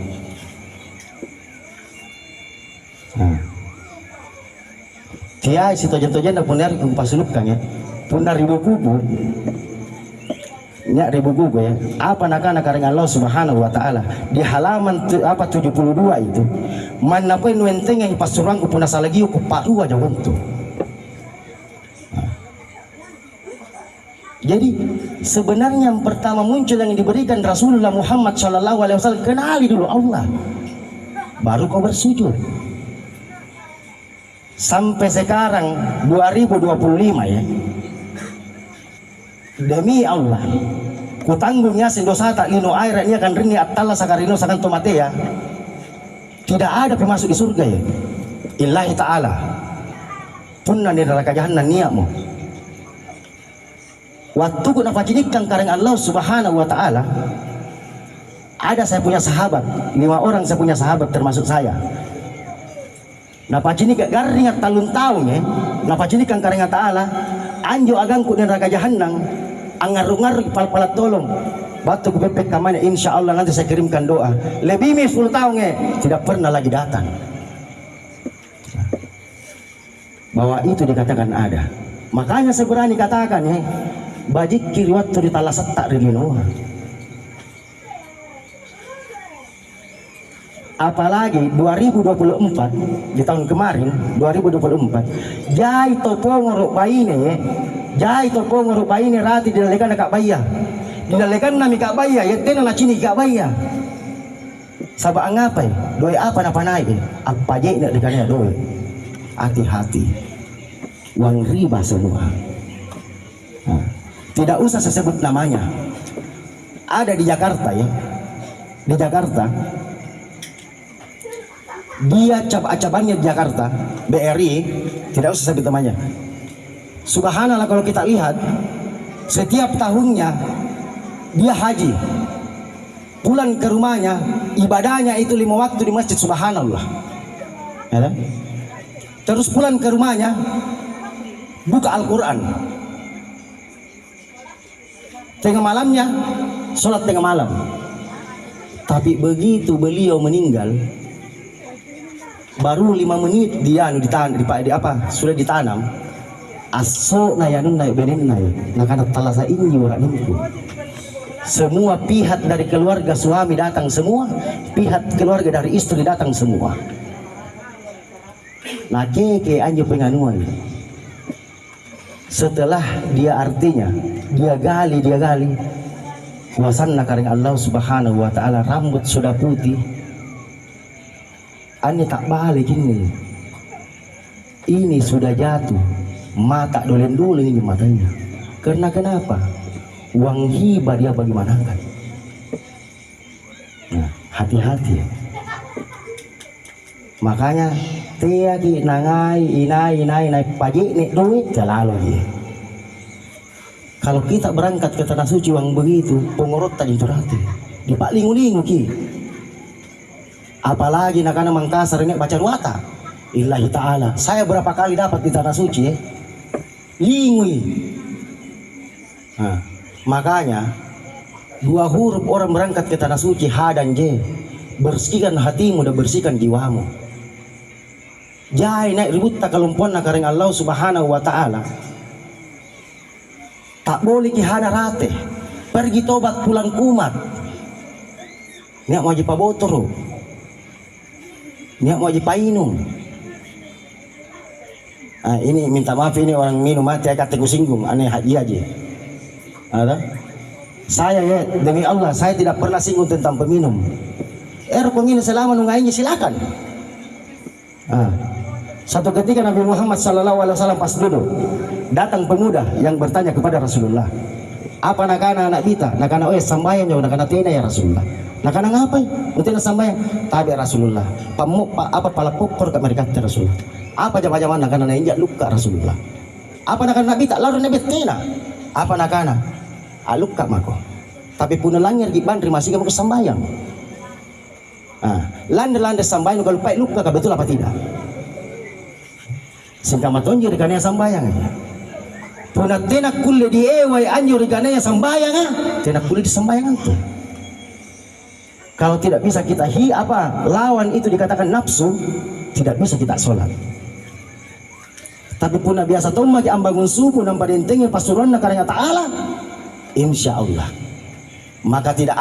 Tiai si tojen-tojen na punar kung pasulupkan ya. Punar ribu kubu. Nya ribu kubu ya. Apa nakana kareng Allah Subhanahu wa taala. Di halaman 72 itu. Mana poy nuenteng yang pasurang ku puna salagi ku parua jawon tu. Jadi sebenarnya yang pertama muncul yang diberikan Rasulullah Muhammad Sallallahu Alaihi Wasallam, kenali dulu Allah, baru kau bersujud. Sampai sekarang 2025 ya, demi Allah, kutanggungnya sendosa tak lino air ini akan rini atala sakarino sakan tomatea. Tidak ada pemasuk di surga ya. Illahi ta'ala. Punna di neraka jahanam niatmu. Waktu ku napajinikan kareng Allah Subhanahu wa taala. Ada saya punya sahabat, 5 orang saya punya sahabat termasuk saya. Napajinik garing at talun taong napajinikan kareng ta'ala. Anjo agangku di neraka jahanam. Angar-ngar pal-palat tolong. Batu ku pepek kamane, insya Allah nanti saya kirimkan doa. Lebih 10 tahun tidak pernah lagi datang. Bahwa itu dikatakan ada. Makanya saya berani katakan bajik kiri waktu ditalasat tak rilinoa. Apalagi 2024 di tahun kemarin 2024 jai topo ngorok baine jai topo ngorok baine rati didalekan kak baya didalekan nami kak baya ya tena na cini kak baya sabak ngapai doi apa napa naik apa je nak dekannya doi hati-hati uang riba semua. Nah, tidak usah saya sebut namanya, ada di Jakarta ya, di Jakarta dia cabang-cabangnya di Jakarta BRI, tidak usah sebut namanya. Subhanallah, kalau kita lihat setiap tahunnya dia haji, pulang ke rumahnya ibadahnya itu 5 waktu di masjid. Subhanallah ya, terus pulang ke rumahnya buka Al-Quran, tengah malamnya sholat tengah malam. Tapi begitu beliau meninggal baru 5 menit dia sudah ditanam aso nayanun naik benin naik nakana talasa ini orang itu. Semua pihak dari keluarga suami datang semua, pihak keluarga dari istri datang semua. Nah keke anjo penganuan. Setelah dia artinya dia gali wasanna kareng Allah Subhanahu wa taala, rambut sudah putih. Ani tak balik ini sudah jatuh, mata dolen-dolen ini matanya. Karena kenapa? Uang hibah dia bagaimanakan? Nah, hati-hati. Makanya tiadi nangai inai pajik nih duit terlalu. Kalau kita berangkat ke tanah suci uang begitu, pengorotan itu rati. Di pak lingu-lingu ki. Apalagi nakana Mangkasar ini baca wata. Illahi ta'ala. Saya berapa kali dapat di tanah suci lingui. Nah, makanya 2 huruf orang berangkat ke tanah suci ha dan j. Bersihkan hatimu dan bersihkan jiwamu. Jai naik ribut tak kelumpuan kareng Allah Subhanahu wa taala. Tak boleh kihana rate. Pergi tobat pulang kumat. Niak mau jipa botoro. Niak mau jipa inum. Ini minta maaf, ini orang minum mati kata singgung aneh hadiah aja. Ada? Saya ya demi Allah saya tidak pernah singgung tentang peminum. Pengin selama nungainya silakan. Satu ketika Nabi Muhammad SAW pas duduk, datang pemuda yang bertanya kepada Rasulullah, apa nakana anak kita? Nakana sambayan jauh nakana tena ya Rasulullah. Nakana ngapai? Untuk sambayan tabi Rasulullah. Apa pala pokor ke mereka Rasulullah. Apa jama-jama nakana nainjak luka Rasulullah. Apa nakana Nabi tak lalu Nabi tena. Apa nakana? Luka mako. Tapi pun langir di bandri masih kamu kesambayang. Lande sambayang kalau pai luka betul apa tidak? Singkat matonjir kanaya sambayang. Puna tenak kulle di ewai anjur kanaya sambayang tenak kulle di sambayang itu. Kalau tidak bisa kita lawan itu dikatakan nafsu, tidak bisa kita sholat. Tapi puna biasa tomma ki ambangun suku nampa dentengi pasuruan karena ta'ala, insya Allah. Maka tidak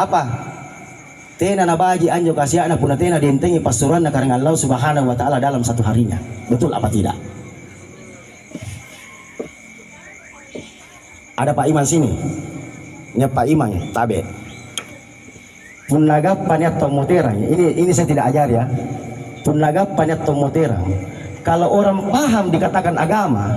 tena nabaji anjo kasih anak puna tena dentengi pasuruan karena Allah Subhanahu wa taala dalam satu harinya. Betul apa tidak? Ada Pak Iman sini. Ini Pak Iman tabe. Punagapan ya tomotera. Ini saya tidak ajar ya. Punagapan ya tomotera. Kalau orang paham dikatakan agama,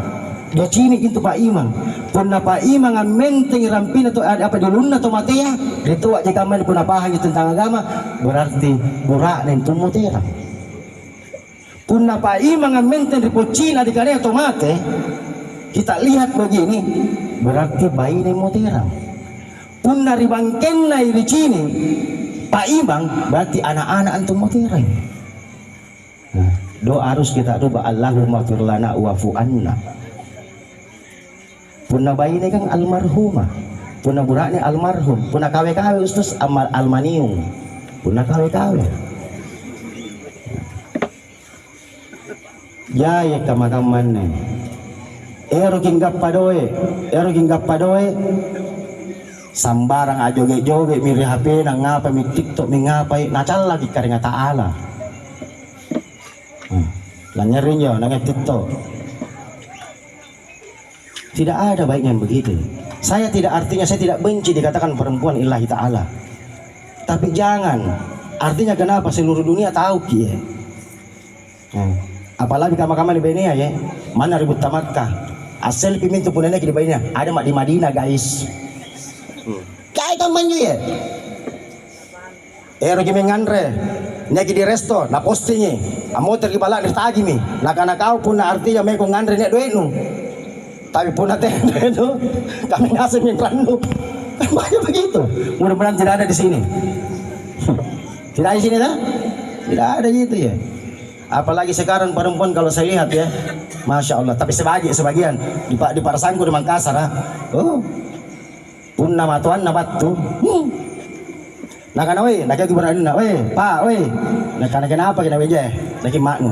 dia cini itu Pak Imang pun Pak Imang ang menteng rampin atau apa dulun atau matea itu jika main pun apa hanya tentang agama berarti burak dan tumutera pun Pak Imang ang menteng di Cina di karya atau mate kita lihat begini berarti bayi dan mutera pun dari bangken di sini Pak Imang berarti anak-anak antum mutera. Nah, doa harus kita doa Allahumma fir lana wa'fu anna. Punna bayi ini kan almarhumah, punna burak ini almarhum, punna kawe-kawe ustus almanium, punna kawe-kawe. Ya kamakaman nih. Ero kinggap padoe, sambarang ajoge-joge miri HP nang ngapa mi TikTok mi ngapai nacal lagi karinga ta'ala. Lanyarin yo nang TikTok. Tidak ada baiknya yang begitu. Saya tidak benci dikatakan perempuan illahi ta'ala. Tapi jangan. Artinya kenapa seluruh dunia tahu kie. Apalagi kamar-kamar di Benia ya. Mana ribut tamakah. Asal pimintu punanya di Benia. Ada mak di Madinah guys. Kayak teman ya. Rogi mengandre. Naki di resto, na postingnya. Amo terkibala di tagi mi. Nak-nakau pun artinya mereka ngandre nek duitnu. Tapi pun nanti itu kami ngasih mintranu. Banyak begitu. Mudah-mudahan tidak ada di sini. Tidak di sini dah? Tidak ada gitu ya. Apalagi sekarang perempuan kalau saya lihat ya, masya Allah. Tapi sebagian di Parasangku di Makassar, oh, pun nama tuan nama tu. Nak kana we, nak lagi berani nak we, pak we. Nak kana kenapa kita beje? Lagi maknu.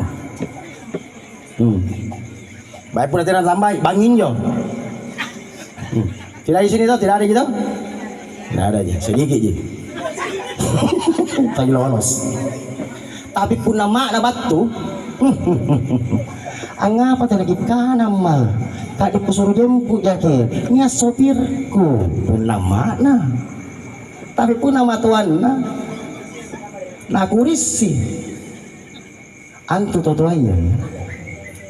Baik pun tidak sampai bangin jo. Tidak di sini tuh, tidak ada gitu. Tidak ada aja, sedikit aja. Tadi lolos. Tapi pun nama na batu. Angapa lagi kana mal? Kak dikusuruh jemput jake. Nya sopirku. Pun nama na. Tapi pun nama tuan na. Nakurisi. Antu toto aja.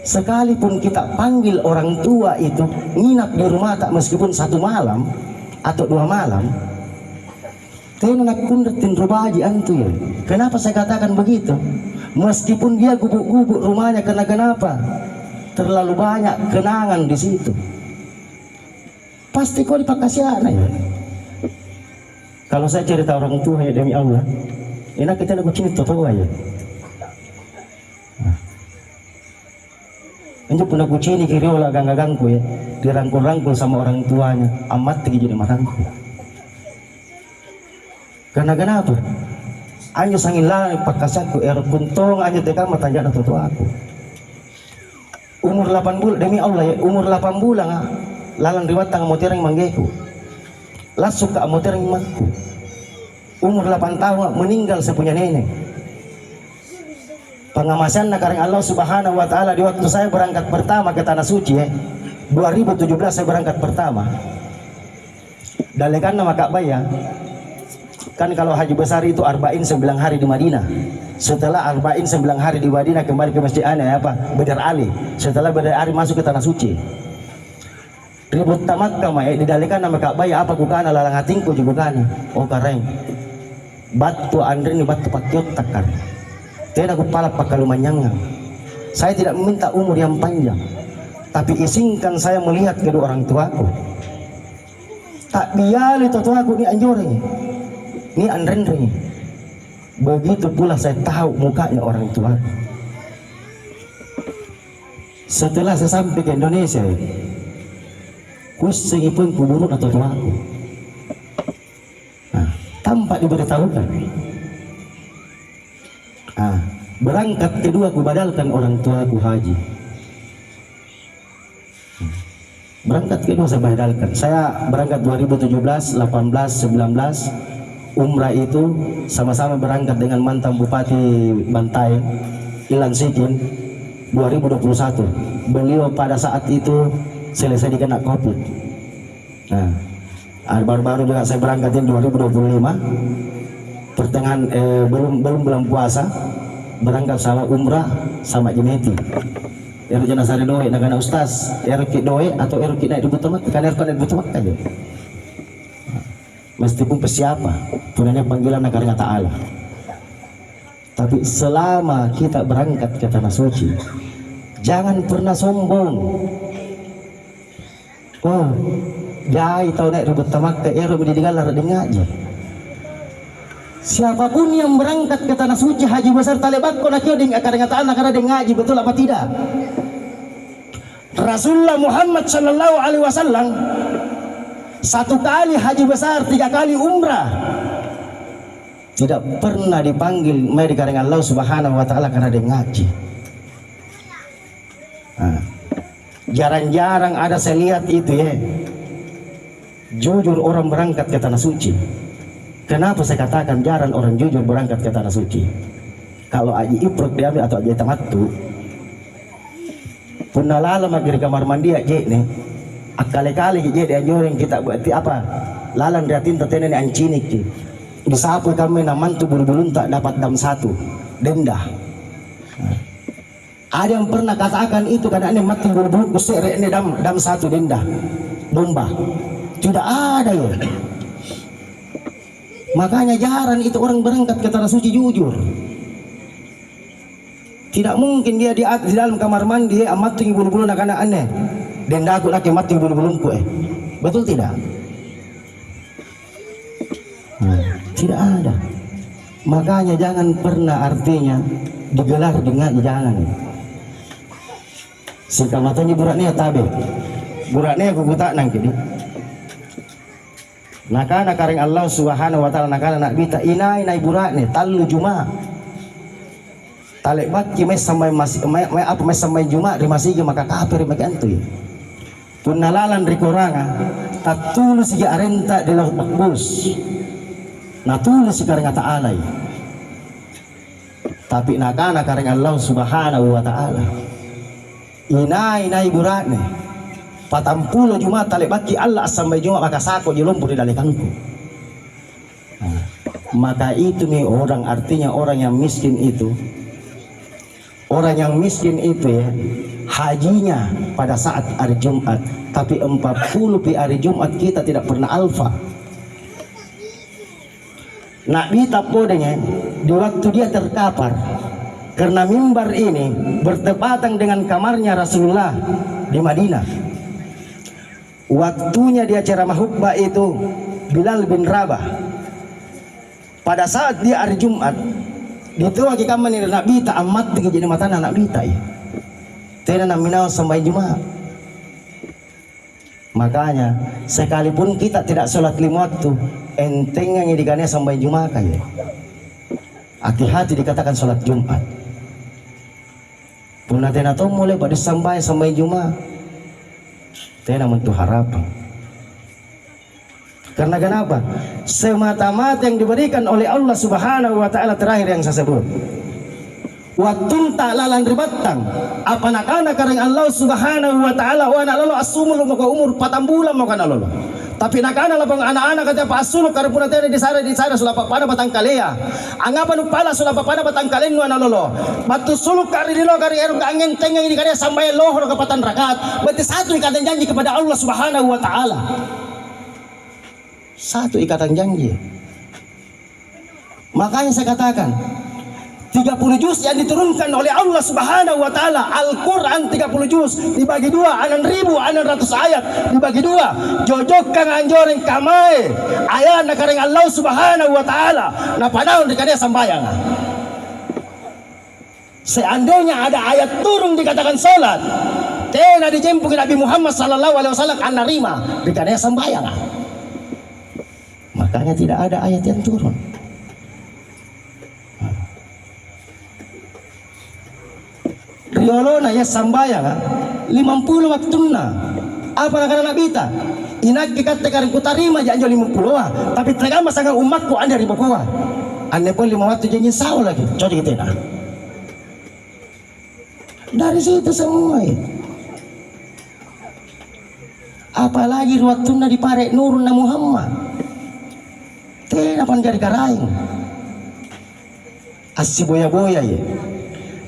Sekalipun kita panggil orang tua itu nginap di rumah tak meskipun 1 malam atau 2 malam, kena nak kundatin rubaji antu ya. Kenapa saya katakan begitu? Meskipun dia gubuk-gubuk rumahnya karena kenapa? Terlalu banyak kenangan di situ. Pasti kau dipakasiana ya. Kalau saya cerita orang tua ya demi Allah, enak kita nak cerita tua ya. Anjir pernah kucini kiri olah ganggu ya, dirangkul-rangkul sama orang tuanya, amat tinggi jadi matangku. Karena kenapa? Anjir sangin lah pakasakku, kuntong anjir teka matanya atau tua aku. Umur 8 bulan demi Allah ya, umur 8 bulan lalang riwat tang motirang manggeku. Lasuk ke motirang makku. Umur 8 tahun meninggal sepunya nenek. Pengamasan karena Allah Subhanahu wa taala di waktu saya berangkat pertama ke tanah suci 2017 saya berangkat pertama. Dalekan nama Ka'bah ya. Kan kalau haji besar itu arba'in 9 hari di Madinah. Setelah arba'in 9 hari di Madinah kembali ke Masjid Badar Ali. Setelah Badar Ali masuk ke tanah suci. Ribut tamat kama didalekan nama Ka'bah ya apa kukana lalang hatingku juga kana. Oh kareng. Batu andre ni batu pakyot takar. Tidak aku palap pakalumanyangan. Saya tidak meminta umur yang panjang, tapi izinkan saya melihat kedua orang tuaku. Tak biali tuaku ni anjore, ni andrendre. Begitu pula saya tahu mukanya orang tuaku. Setelah saya sampai ke Indonesia, kusingi pun kuburu atau tuaku. Nah, tanpa diberitahukan. Berangkat kedua ku badalkan orang tuaku haji. Berangkat kedua saya badalkan. Saya berangkat 2017, 18, 19 umrah itu sama-sama berangkat dengan mantan Bupati Bantai Ilan Sikin 2021. Beliau pada saat itu selesai dikena COVID. Nah, baru-baru juga saya berangkatin 2025. Pertengahan belum bulan puasa berangkat sama umrah sama Jemeti. Ero jana sare doe nagana ustaz, ero ki doe atau ero ki naik di butuh kan ero kan butuh aja. Meskipun siapa punanya panggilan negara Ta'ala. Tapi selama kita berangkat ke tanah suci, jangan pernah sombong. Oh, jai tahu naik ribut tamak ke ero mendidikan lara dengaji. Siapapun yang berangkat ke tanah suci haji besar talebak ko nakio ding akar ngataan nakara dengaji, betul apa tidak? Rasulullah Muhammad sallallahu alaihi wasallam satu kali haji besar, 3 kali umrah, tidak pernah dipanggil mai dikarengan Allah Subhanahu wa taala karena dia ngaji. Jarang-jarang ada saya lihat itu ya. Jujur orang berangkat ke tanah suci. Kenapa saya katakan jarang orang jujur berangkat ke tanah suci? Kalau aji ifrat diambil atau aji tamattu, punalala magiri kamar mandi aja nih. Akali-kali je dia nyoreng kita buat apa? Lalan dia tinta tenen ancinik ki. Disapu kami naman tu bulu-bulun tak dapat dam 1 denda. Ada yang pernah katakan itu karena ini mati bulu-bulu kusere ini dam 1 denda. Domba. Tidak ada ya. Makanya jarang itu orang berangkat ke tanah suci jujur. Tidak mungkin dia di dalam kamar mandi amat tinggi bulu-bulu nak-anak aneh. Denda aku laki mati bulu-bulungku betul tidak? Tidak ada. Makanya jangan pernah artinya digelar dengan jangan. Sika matanya buraknya tabe. Buraknya aku tak nang kini. Nakana karing Allah Subhanahu wa taala nakana nak bita inai buraknya talu Jumat. Talek baki mes sampai masih apa mes sampai Jumat rimasi maka kafir maka antu. Punalalan rikoranga tatulu sige arenta de laut makbus. Natulu sikareng ta'ala. Tapi nakana kareng Allah Subhanahu wa taala. Inai buratne. 40 Jumat talek baki Allah sampai Jumat maka sako dilumpur di dalekanku. Maka itu nih orang artinya orang yang miskin itu. Orang yang miskin itu ya hajinya pada saat hari Jumat, tapi 40 di hari Jumat kita tidak pernah alfa. Nabi tapodenya di waktu dia terkapar karena mimbar ini bertepatan dengan kamarnya Rasulullah di Madinah. Waktunya dia ceramah khutbah itu Bilal bin Rabah. Pada saat dia hari Jumat itu lagi kamar ni Nabi tak amat tinggi jadi mata anak bita ya. Tidak naminau sampai Jumat. Makanya sekalipun kita tidak sholat 5 waktu, entengnya ngedikannya sampai Jumat ya. Hati-hati dikatakan sholat Jumat. Puna tena to mulai pada sampai Jumat. Tena mentu harapan. Karena kenapa? Semata-mata yang diberikan oleh Allah Subhanahu wa taala terakhir yang saya sebut. Waktu tak lalan ribatang apa nakana kareng Allah Subhanahu wa taala wa nalolo asumul maka umur 4 bulan maka nalolo. Tapi nakana lapang anak-anak kata pa asulu kareng puna tene di sana sulapa pada batang kalea. Anggapan upala sulapa pada batang kalen wa nalolo. Batu suluk kari dilo kari erong angin tengeng ini kari sampai lohor ke patan rakat. Berarti satu ikatan janji kepada Allah Subhanahu wa taala. Satu ikatan janji. Makanya saya katakan 30 juz yang diturunkan oleh Allah Subhanahu wa taala. Al-Qur'an 30 juz dibagi 2 600 ayat dibagi 2. Jojok kang anjoreng kamai ayat nakareng Allah Subhanahu wa taala. Na padaon dikadaya sambayang. Seandainya ada ayat turun dikatakan salat, tena dijemput Nabi Muhammad sallallahu alaihi wasallam an narima dikadaya sambayang. Makanya tidak ada ayat yang turun. Riolona ya sambayang 50 waktuna. Apa nakana nabita? Inak kata kareng kutarima janjo 50 tapi tegama sangat umatku anda ribu kuah. Ane pun 5 waktu janji saw lagi. Coba kita nak. Dari situ semua ya. Apalagi waktuna di parek nurun na Muhammad. Tidak pan jadi karaing. Asy boya-boya ya.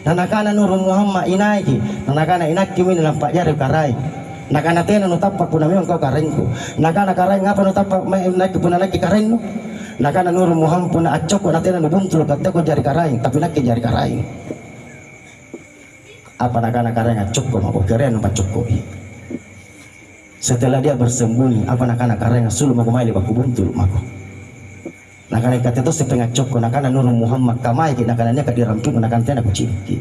nanakana Nur Muhammad inaiki nanakana inaki min lampak jari karai nakana tena no tapak puna memang kau karengku nakana karai ngapa no tapak naiki puna naiki karenno nakana Nur Muhammad puna acok na tena no buntul kata ko jari karai tapi naki jari karai apa nakana karai ngacok ko mako keren pacok ko setelah dia bersembunyi apa nakana karai ngasulu mako mai baku buntul mako nakana kata itu sepengah cok nakana Nur Muhammad kamai ki nakana nya kadiramping nakana tena ku cini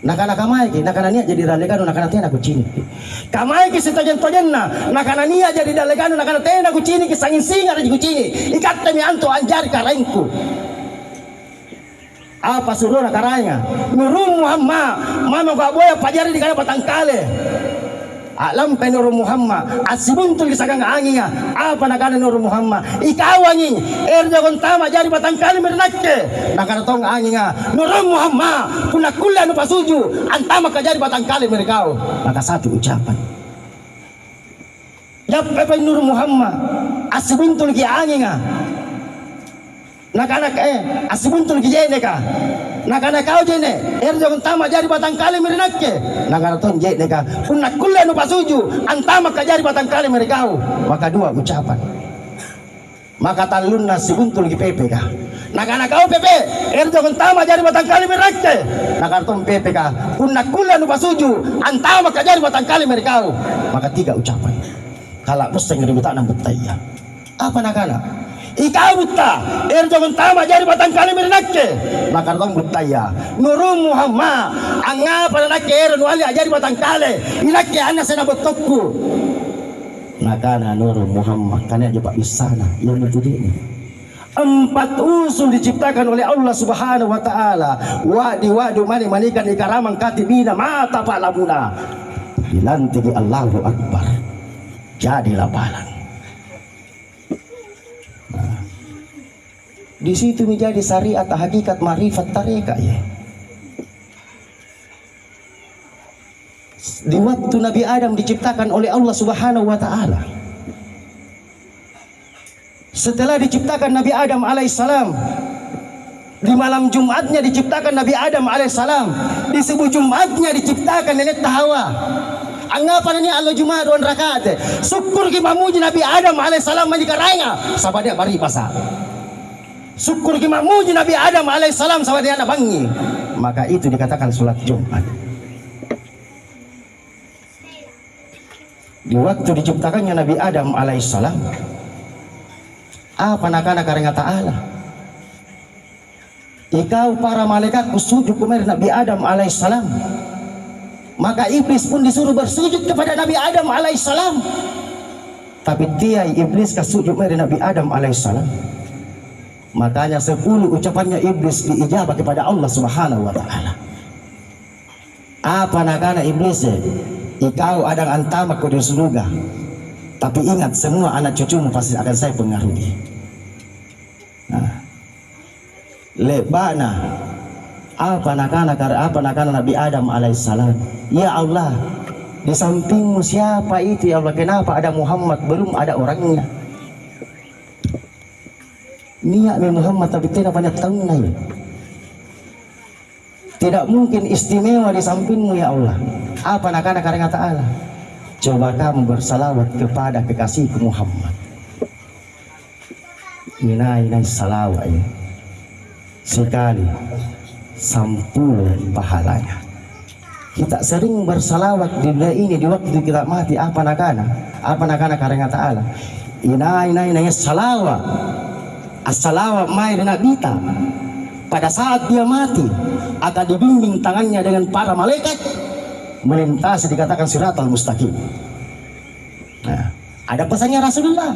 nakana kamai ki nakana nia jadi dalegano nakana tena ku cini kamai ki setojen-tojenna nakana nia jadi dalegano nakana tena ku cini ki sangin singa di ku cini ikat temi anto anjar karengku apa suruh nakaranya Nur Muhammad mama ka boya pajari di kana batangkale alam pe Nur Muhammad asibuntul kisagang anginga apa nakana Nur Muhammad ikawangin erja kontama jari batangkali mernakke nakana tong anginga Nur Muhammad puna kulla anu pasuju antama ka jari batangkali merkau maka satu ucapan jappe pe Nur Muhammad asibuntul ki anginga nakana asibuntul ki jene ka nakana kau jene erja kontama jari batangkali mernakke nakana tong jene ka puna kulla anu pasuju antama ka jari batangkali merkau maka dua ucapan maka talunna sibuntul ki pepe ka nakana kau pepe erja kontama jari batangkali mernakke nakana tong pepe ka puna kulla anu pasuju antama ka jari batangkali merkau maka tiga ucapan kala pusing ributan nang betaya apa nakana ikaw buta erjo kontama jari batangkali mernakke nakana tong betaya Nur Muhammad anga panakke eron wali jari batangkali inakke ana sena botokku nakana Nur Muhammad kana aja pak bisana yang itu ini empat usul diciptakan oleh Allah Subhanahu wa taala wadi manikan ikaramang katibina mata pak lamuna dilantigi Allahu Akbar jadilah balang. Di situ menjadi syariat hakikat marifat tareka ya. Di waktu Nabi Adam diciptakan oleh Allah Subhanahu wa taala. Setelah diciptakan Nabi Adam alaihissalam, di malam Jumatnya diciptakan Nabi Adam alaihissalam, di subuh Jumatnya diciptakan nenek Hawa. Anggapan ini Allah Jumat 2 rakaat. Syukur ki mamuji Nabi Adam alaihissalam menjikaranya sahabat dia bari pasal. Syukur ki mamuji Nabi Adam alaihissalam sama dia anak bangi. Maka itu dikatakan salat Jumat. Di waktu diciptakannya Nabi Adam alaihissalam, apa nakana karena ta'ala ikau para malaikat sujud kepada Nabi Adam alaihissalam, maka iblis pun disuruh bersujud kepada Nabi Adam alaihissalam, tapi tiai iblis kasujud kepada Nabi Adam alaihissalam. Makanya 10 ucapannya iblis diijabah kepada Allah Subhanahu wa taala. Apa nakana iblis? Ikau adang antama kau di surga. Tapi ingat semua anak cucumu pasti akan saya pengaruhi. Nah, lebana apa nakana Nabi Adam alaihissalam. Ya Allah, di sampingmu siapa itu ya Allah? Kenapa ada Muhammad belum ada orangnya? Niat Muhammad tapi tidak banyak tangnai. Tidak mungkin istimewa di sampingmu ya Allah. Apa nakana karena ta'ala? Coba kamu bersalawat kepada kekasihku Muhammad. Inai salawat ya. Sekali 10 pahalanya. Kita sering bersalawat di dunia ini di waktu kita mati. Apa nakana karena ta'ala? Inai salawat. As-salawat mai nabita pada saat dia mati akan dibimbing tangannya dengan para malaikat melintasi dikatakan siratal mustaqim. Nah, ada pesannya Rasulullah.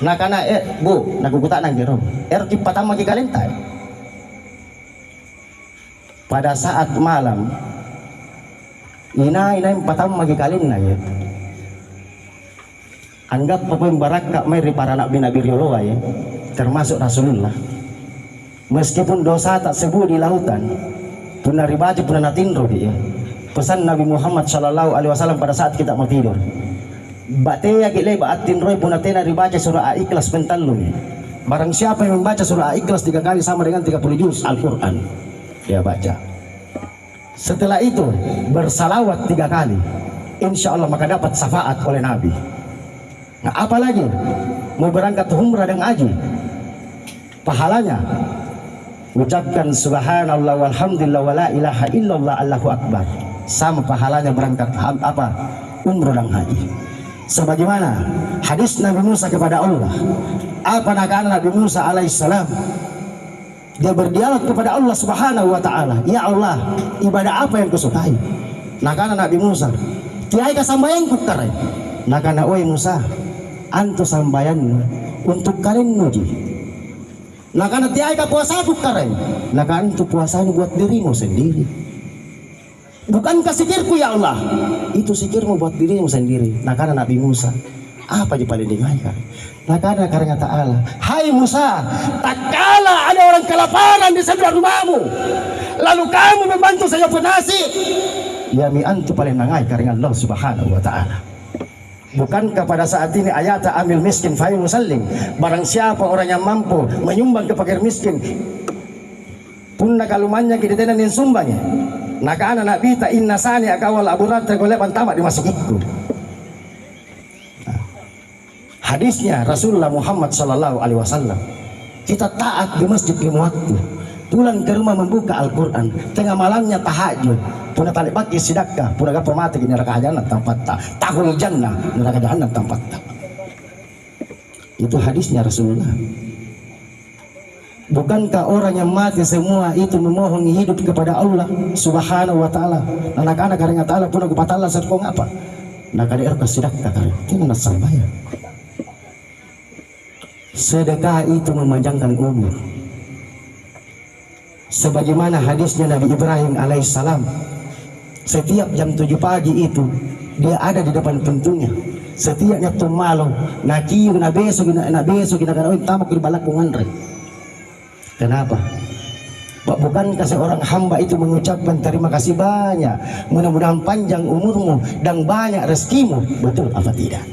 Nah karena bu, nakukuta nang jero. Ki pertama ki kalentai. Pada saat malam ina pertama ki kalina ya. Anggap pemain barakak meri para nabi-nabi rioloa ya, termasuk Rasulullah. Meskipun dosa tak sebut di lautan, puna ribaji puna natinro ya. Pesan Nabi Muhammad Shallallahu Alaihi Wasallam pada saat kita mau tidur. Bateya gile baatin roy puna tena ribaca surah Al-Ikhlas pentalun ya. Barang siapa yang membaca surah Al-Ikhlas 3 kali sama dengan 30 juz Al-Quran, dia baca. Setelah itu bersalawat 3 kali, insya Allah maka dapat syafaat oleh Nabi. Nah, apalagi mau berangkat umrah dan haji, pahalanya ucapkan subhanallah walhamdulillah wala ilaha illallah allahu akbar, sama pahalanya berangkat umrah dan haji. Sebagaimana hadis Nabi Musa kepada Allah, apa nakana Nabi Musa alaihissalam, dia berdialog kepada Allah subhanahu wa ta'ala, ya Allah, ibadah apa yang kusukai? Nakana Nabi Musa, tiai ka sambayan ku karai. Nakana, oi Musa, antu sambayan untuk kalian muji. Nakana, tiai ka puasa ku karai. Nakana, itu puasa buat dirimu sendiri. Bukankah sikirku ya Allah? Itu sikirmu buat dirimu sendiri. Nakana Nabi Musa, apa je paling dengai kan? Nakana karena ta'ala, hai Musa, tak kala ada orang kelaparan di sebelah rumahmu, lalu kamu membantu saya nasi, ya mi antu paling nangai karena Allah subhanahu wa ta'ala. Bukankah pada saat ini ayat amil miskin fa'il musallim, barang siapa orang yang mampu menyumbang ke fakir miskin, pun nakalumannya kita tenan yang sumbangnya. Naka anak bita inna sani akawal aburat tergolepan tamat di masuk itu. Hadisnya Rasulullah Muhammad Sallallahu Alaihi Wasallam, kita taat di masjid 5 waktu, pulang ke rumah membuka Al-Quran, tengah malamnya tahajud, puna talik bagi sidakah, puna gapa mati di neraka jahanam tempat tak, tahul jannah neraka jahanam tempat tak. Itu hadisnya Rasulullah. Bukankah orang yang mati semua itu memohon hidup kepada Allah Subhanahu wa Ta'ala? Anak-anak karena Ta'ala puna gupatala serpong apa? Nak ada erka sidakah karena kita nak sambayang. Sedekah itu memanjangkan umur. Sebagaimana hadisnya Nabi Ibrahim alaihissalam, setiap jam 7 pagi itu dia ada di depan pintunya. Setiapnya tumalo, nakiyu na besok na kana tamak di balakungan re. Kenapa? Bukankah seorang hamba itu mengucapkan terima kasih banyak, mudah-mudahan panjang umurmu dan banyak rezekimu, betul apa tidak?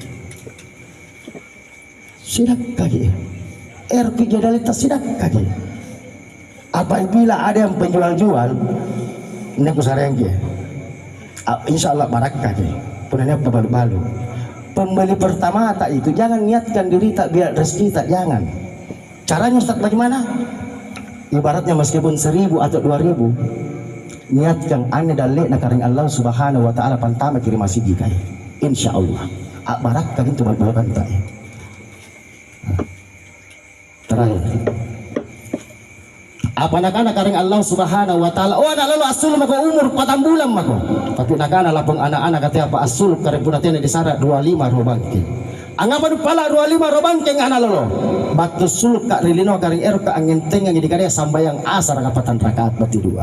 Sedekah ya, RP jadalitas sedekah ya. Apabila ada yang penjual-jual, ini kusareng ya, insya Allah barakah ya. Punanya balu-balu. Pembeli pertama tak itu jangan niatkan diri tak biar rezeki tak, jangan. Caranya Ustaz bagaimana? Ibaratnya meskipun 1000 atau 2000, niatkan ane dalek nak karing Allah Subhanahu wa Ta'ala pantama kirim masih dikai. Insya Allah barakah itu balukan tak ya. Terakhir, apa nakana karing Allah Subhanahu wa Ta'ala, oh anak lalu asul mako umur 4 bulan mako, tapi nakana lapong anak-anak kata apa asul karing punatena di sara 25 robangke, angapan pala 25 robangke anak lalu batu sul kak rilino karing ka angin tengah di karya sambayang asar kapatan rakaat batu 2.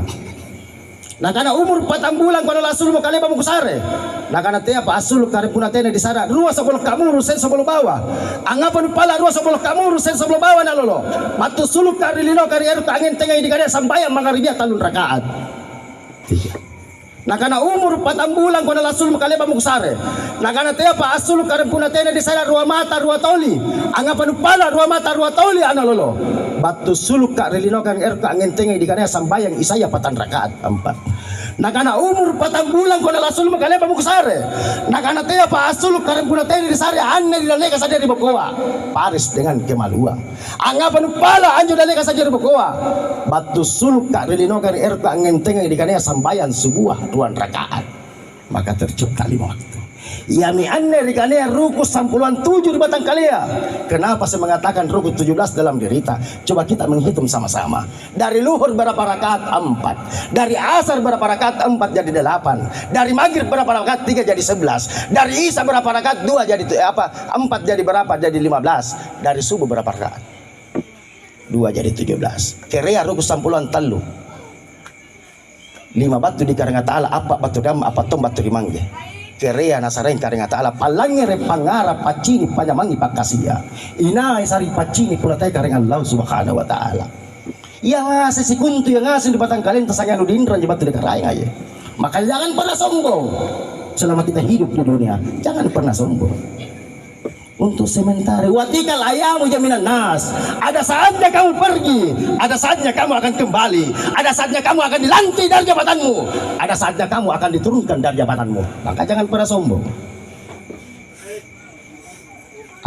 Nakana umur 4 bulan kalau asul mo kali pamu kusare. Nakana te apa asul karing punatena di sara 2 sebelum kamu rusen sebelum bawah. Angapan pala 2 sebelum kamu rusen sebelum bawah na lolo. Batu sul kak rilino karing ka angin tengah di karya sambayang mangaribia talun rakaat. 3. Nakana umur 4 bulan kalau asul mo kali pamu kusare. Nakana te apa asul karing punatena di sara 2 mata 2 toli. Angapan pala 2 mata 2 toli ana lolo. Batu suluk kak relino kang ka angin tengah di karya sambayang isaya 4 rakaat 4. Nakana umur 4 bulan ko nalasul magkali pa mo kusare. Nakana te pa asul karang punatay di sare anne di laleka sa di Bokoa. Paris dengan kemaluan. Angapan pala anjo laleka sa di Bokoa. Batu suluk kak relino kang ka angin tengah di karya sambayang sebuah 2 rakaat. Maka tercipta 5 waktu. Yami anne rikane ruku 97 di batang kalia. Kenapa saya mengatakan ruku 17 dalam derita? Coba kita menghitung sama-sama. Dari luhur berapa rakaat? 4. Dari asar berapa rakaat? 4 jadi 8. Dari maghrib berapa rakaat? 3 jadi 11. Dari isya berapa rakaat? 2 jadi 4 jadi berapa? Jadi 15. Dari subuh berapa rakaat? 2 jadi 17. Kerea ruku 90 telu. 5 batu di karanga ta'ala, apa batu dam, apa tom batu di mangge. Kerea nasarain karanga ta'ala, palangire pangara pacini panyamangi pakasia. Ina isari pacini pulatai karanga Allah Subhanahu wa ta'ala. Yang ngasih si kuntu, yang ngasih di batang kalian tersangnya nudindran di batu di karanga aja. Maka jangan pernah sombong. Selama kita hidup di dunia, jangan pernah sombong. untuk sementara. Watikal ayamu jaminan nas. Ada saatnya kamu pergi, ada saatnya kamu akan kembali, ada saatnya kamu akan dilantik dari jabatanmu, ada saatnya kamu akan diturunkan dari jabatanmu. Maka jangan pernah sombong.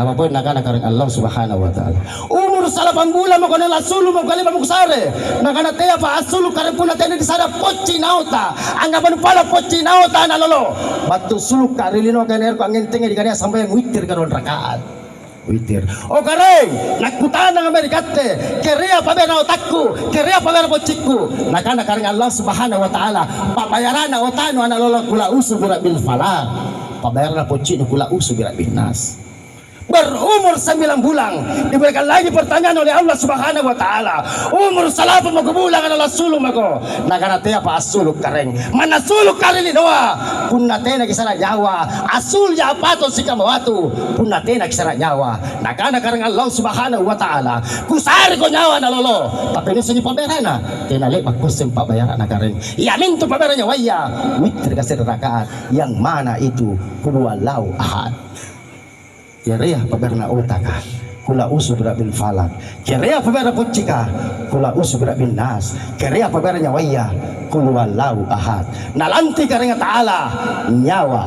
Apapun nakana kareng Allah Subhanahu wa taala. Umur 8 bulan mo kana lasulu mo kali mo kusare. Nakana teya pa asulu kareng puna tene di sana poci nauta. Anggapan pala poci nauta na lolo. Batu suluk karilino kaner ko angin tenge di kana sampai witir karon rakaat. Witir. O kareng nakutana Amerikate. Keria pa bena otakku, keria pa bena pociku. Nakana kareng Allah Subhanahu wa taala. Pabayaran na otano ana lolo kula usu bira bil falak. Pabayaran na poci kula usu bira binas. Berumur 9 bulan diberikan lagi pertanyaan oleh Allah Subhanahu wa taala. Umur 8 bulan adalah suluk mako. Nagana teh apa asuluk kareng. Mana suluk karili doa. Punna teh na kisara nyawa. Asul ya pato si kamawatu. Punna teh na kisara nyawa. Nagana kareng Allah Subhanahu wa taala. Kusari ko nyawa na lolo. Tapi ini sini paberana. Teh na le bakusem pabayaran na kareng. Yamin tu paberanya waya. Witir kasir rakaat yang mana itu huwallahu ahad. Kerea paberna utaka kula usu bil falak, kerea paberna pucika kula usu bil nas, kerea paberna waya kul wallahu ahad. Nalanti karena taala nyawa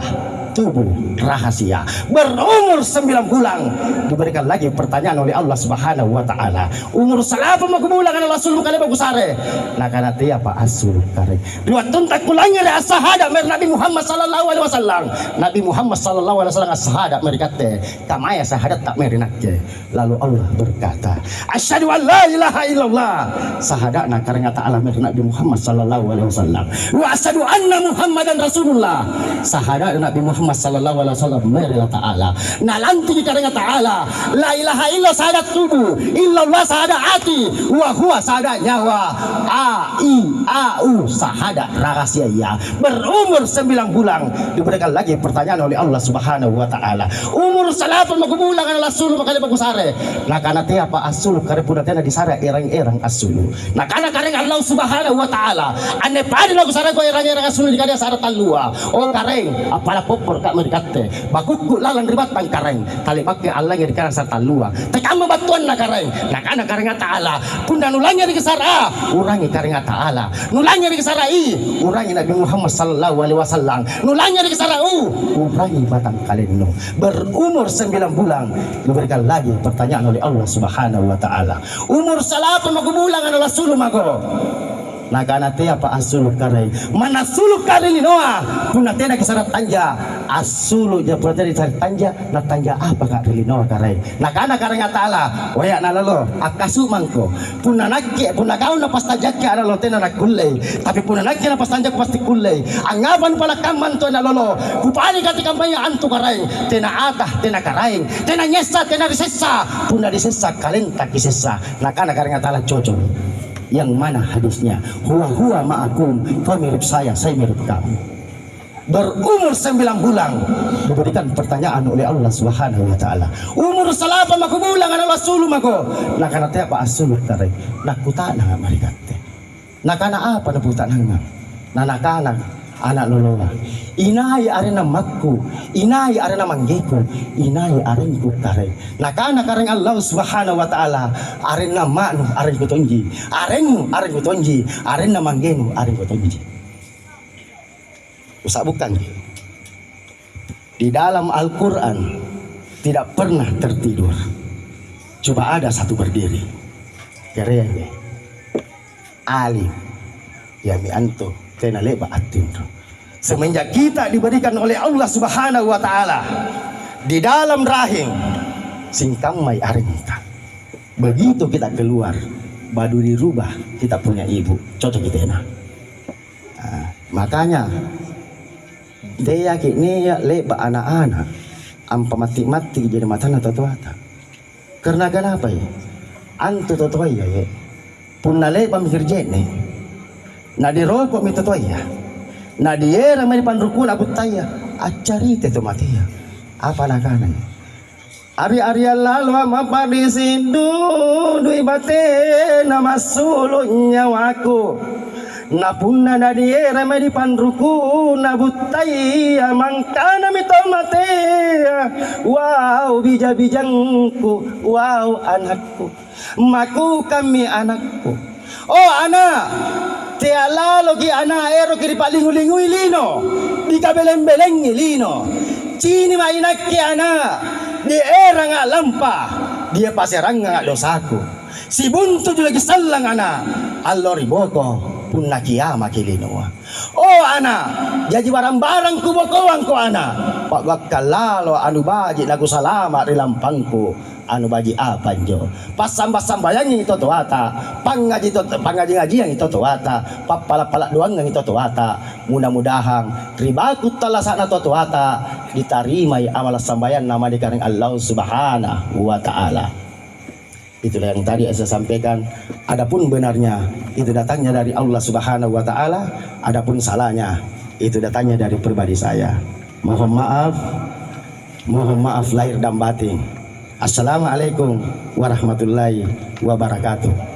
tubuh rahasia. Berumur 9 bulan diberikan lagi pertanyaan oleh Allah Subhanahu wa taala. Umur 8 bulan adalah suluk kali bagusare. Nakana teh apa asul kare. Dua tuntak kulanya dari as-sahada Nabi Muhammad sallallahu alaihi wasallam. Nabi Muhammad sallallahu alaihi wasallam as-sahada merikate. Kamaya sahadat tak merinakke. Lalu Allah berkata, asyhadu an la ilaha illallah. Sahadana karena taala Nabi Muhammad sallallahu alaihi wasallam. Wa asyhadu anna Muhammadan rasulullah. Sahada Nabi Muhammad sallallahu alaihi wasallam merela taala. Nalanti karena taala la ilaha illa sahadat tubuh, illallah sahadat hati, wa huwa sahadat nyawa. A-I-A-U sahadat rahasia ya. Berumur 9 bulan diberikan lagi pertanyaan oleh Allah Subhanahu wa taala. Umur 8 bulan adalah suluk makanya bagusare. Nakana teh apa asul kare puna teh di sare erang-erang asulu. Nakana kareng Allah Subhanahu wa taala. Ane padi lagu sare ko erang-erang asulu di kada sare talua. Oh kareng apala popor kak merikate. Bakukku lalang ribatang kareng. Kali pakai Allah yang di kada sare talua. Tekam batuan na kareng. Nakana kareng taala. Punda nulangnya di kesara. Urangi kareng taala. Nulangnya di kesara urangi Nabi Muhammad sallallahu alaihi wasallam. Nulangnya di kesara urangi batang kaleno. Berumur 9 bulan diberikan lagi pertanyaan oleh Allah Subhanahu wa taala. Umur 8 bulan adalah suluk mako. Nakana teh apa asul kare. Mana suluk kare ni noa. Puna teh na kisara tanja. Asulu ja puna teh dicari tanja. Na tanja apa kak ri noa kare. Nakana kare taala. Waya na lalo akasu mangko. Puna nakke puna kau na pas tajake ana lo teh na kulle. Tapi puna nakke na pas tanja pasti kulle. Angaban pala kaman to na lolo. Kupani kati kampanye antu kare. Tena atah tena karaing. Tena nyesa tena disesa. Puna disesa kalenta kisesa. Nakana kare taala cocok. Yang mana hadisnya huwa ma'akum, kau mirip saya mirip kamu. Berumur 9 bulan diberikan pertanyaan oleh Allah Subhanahu wa taala. Umur 8 bulan adalah suluk mako. Nakana teh apa asul kare. Nakutana marikate. Nakana apa naputan hanga. Nanakana anak lolowa. Inai arena makku, inai arena manggeku, inai arenku kare. Nakana kareng Allah Subhanahu wa taala, arena manu arenku tonji, arenmu arenku tonji, arena manggenu arenku tonji. Usah bukan. Di dalam Al-Qur'an tidak pernah tertidur. Coba ada satu berdiri. Keren. Alim. Ya mi anto tena leba atin. Semenjak kita diberikan oleh Allah Subhanahu wa taala di dalam rahim singkang mai aringka. Begitu kita keluar, badu dirubah, kita punya ibu. Cocok kita enak. Nah, makanya dia kini ya leba anak-anak ampa mati-mati jadi matana tatuata. Karena kenapa ya? Antu tatuwa ya. Punna leba mikir jene. Na dirokok mi tatuwa ya. Na diera may panrukun abot taya acari te tumatia apa nakana ari-ari lalu mapadisindu dui bate na masulo nyawaku na punna na diera may panrukun abot taya mangkana mi tomatia wow bija-bijangku, wow anakku, maku kami anakku. Oh anak, tiala logi anak ero kiri palingu-lingu ilino, di kabeleng-beleng ilino. Cini mainak ki anak, di era nga lampa, dia paserang nga dosaku. Si buntu juga lagi salang anak, allo riboko pun nakiyama kilino. Oh anak, jadi barang-barang kubokoang ko anak. Pak kalalo anu baji lagu salama di lampangku. Anu baji apa jo? Pas sambah-sambayan yang itu tuata, pangaji-ngaji yang itu tuata, papalak-palak doang yang itu tuata. Mudah-mudahan ribaku talasana tuata ditarimai amal sambayan nama dikaring Allah Subhanahu wa taala. Itulah yang tadi saya sampaikan. Adapun benarnya itu datangnya dari Allah Subhanahu wa taala, adapun salahnya itu datangnya dari pribadi saya. Mohon maaf lahir dan batin. Assalamualaikum warahmatullahi wabarakatuh.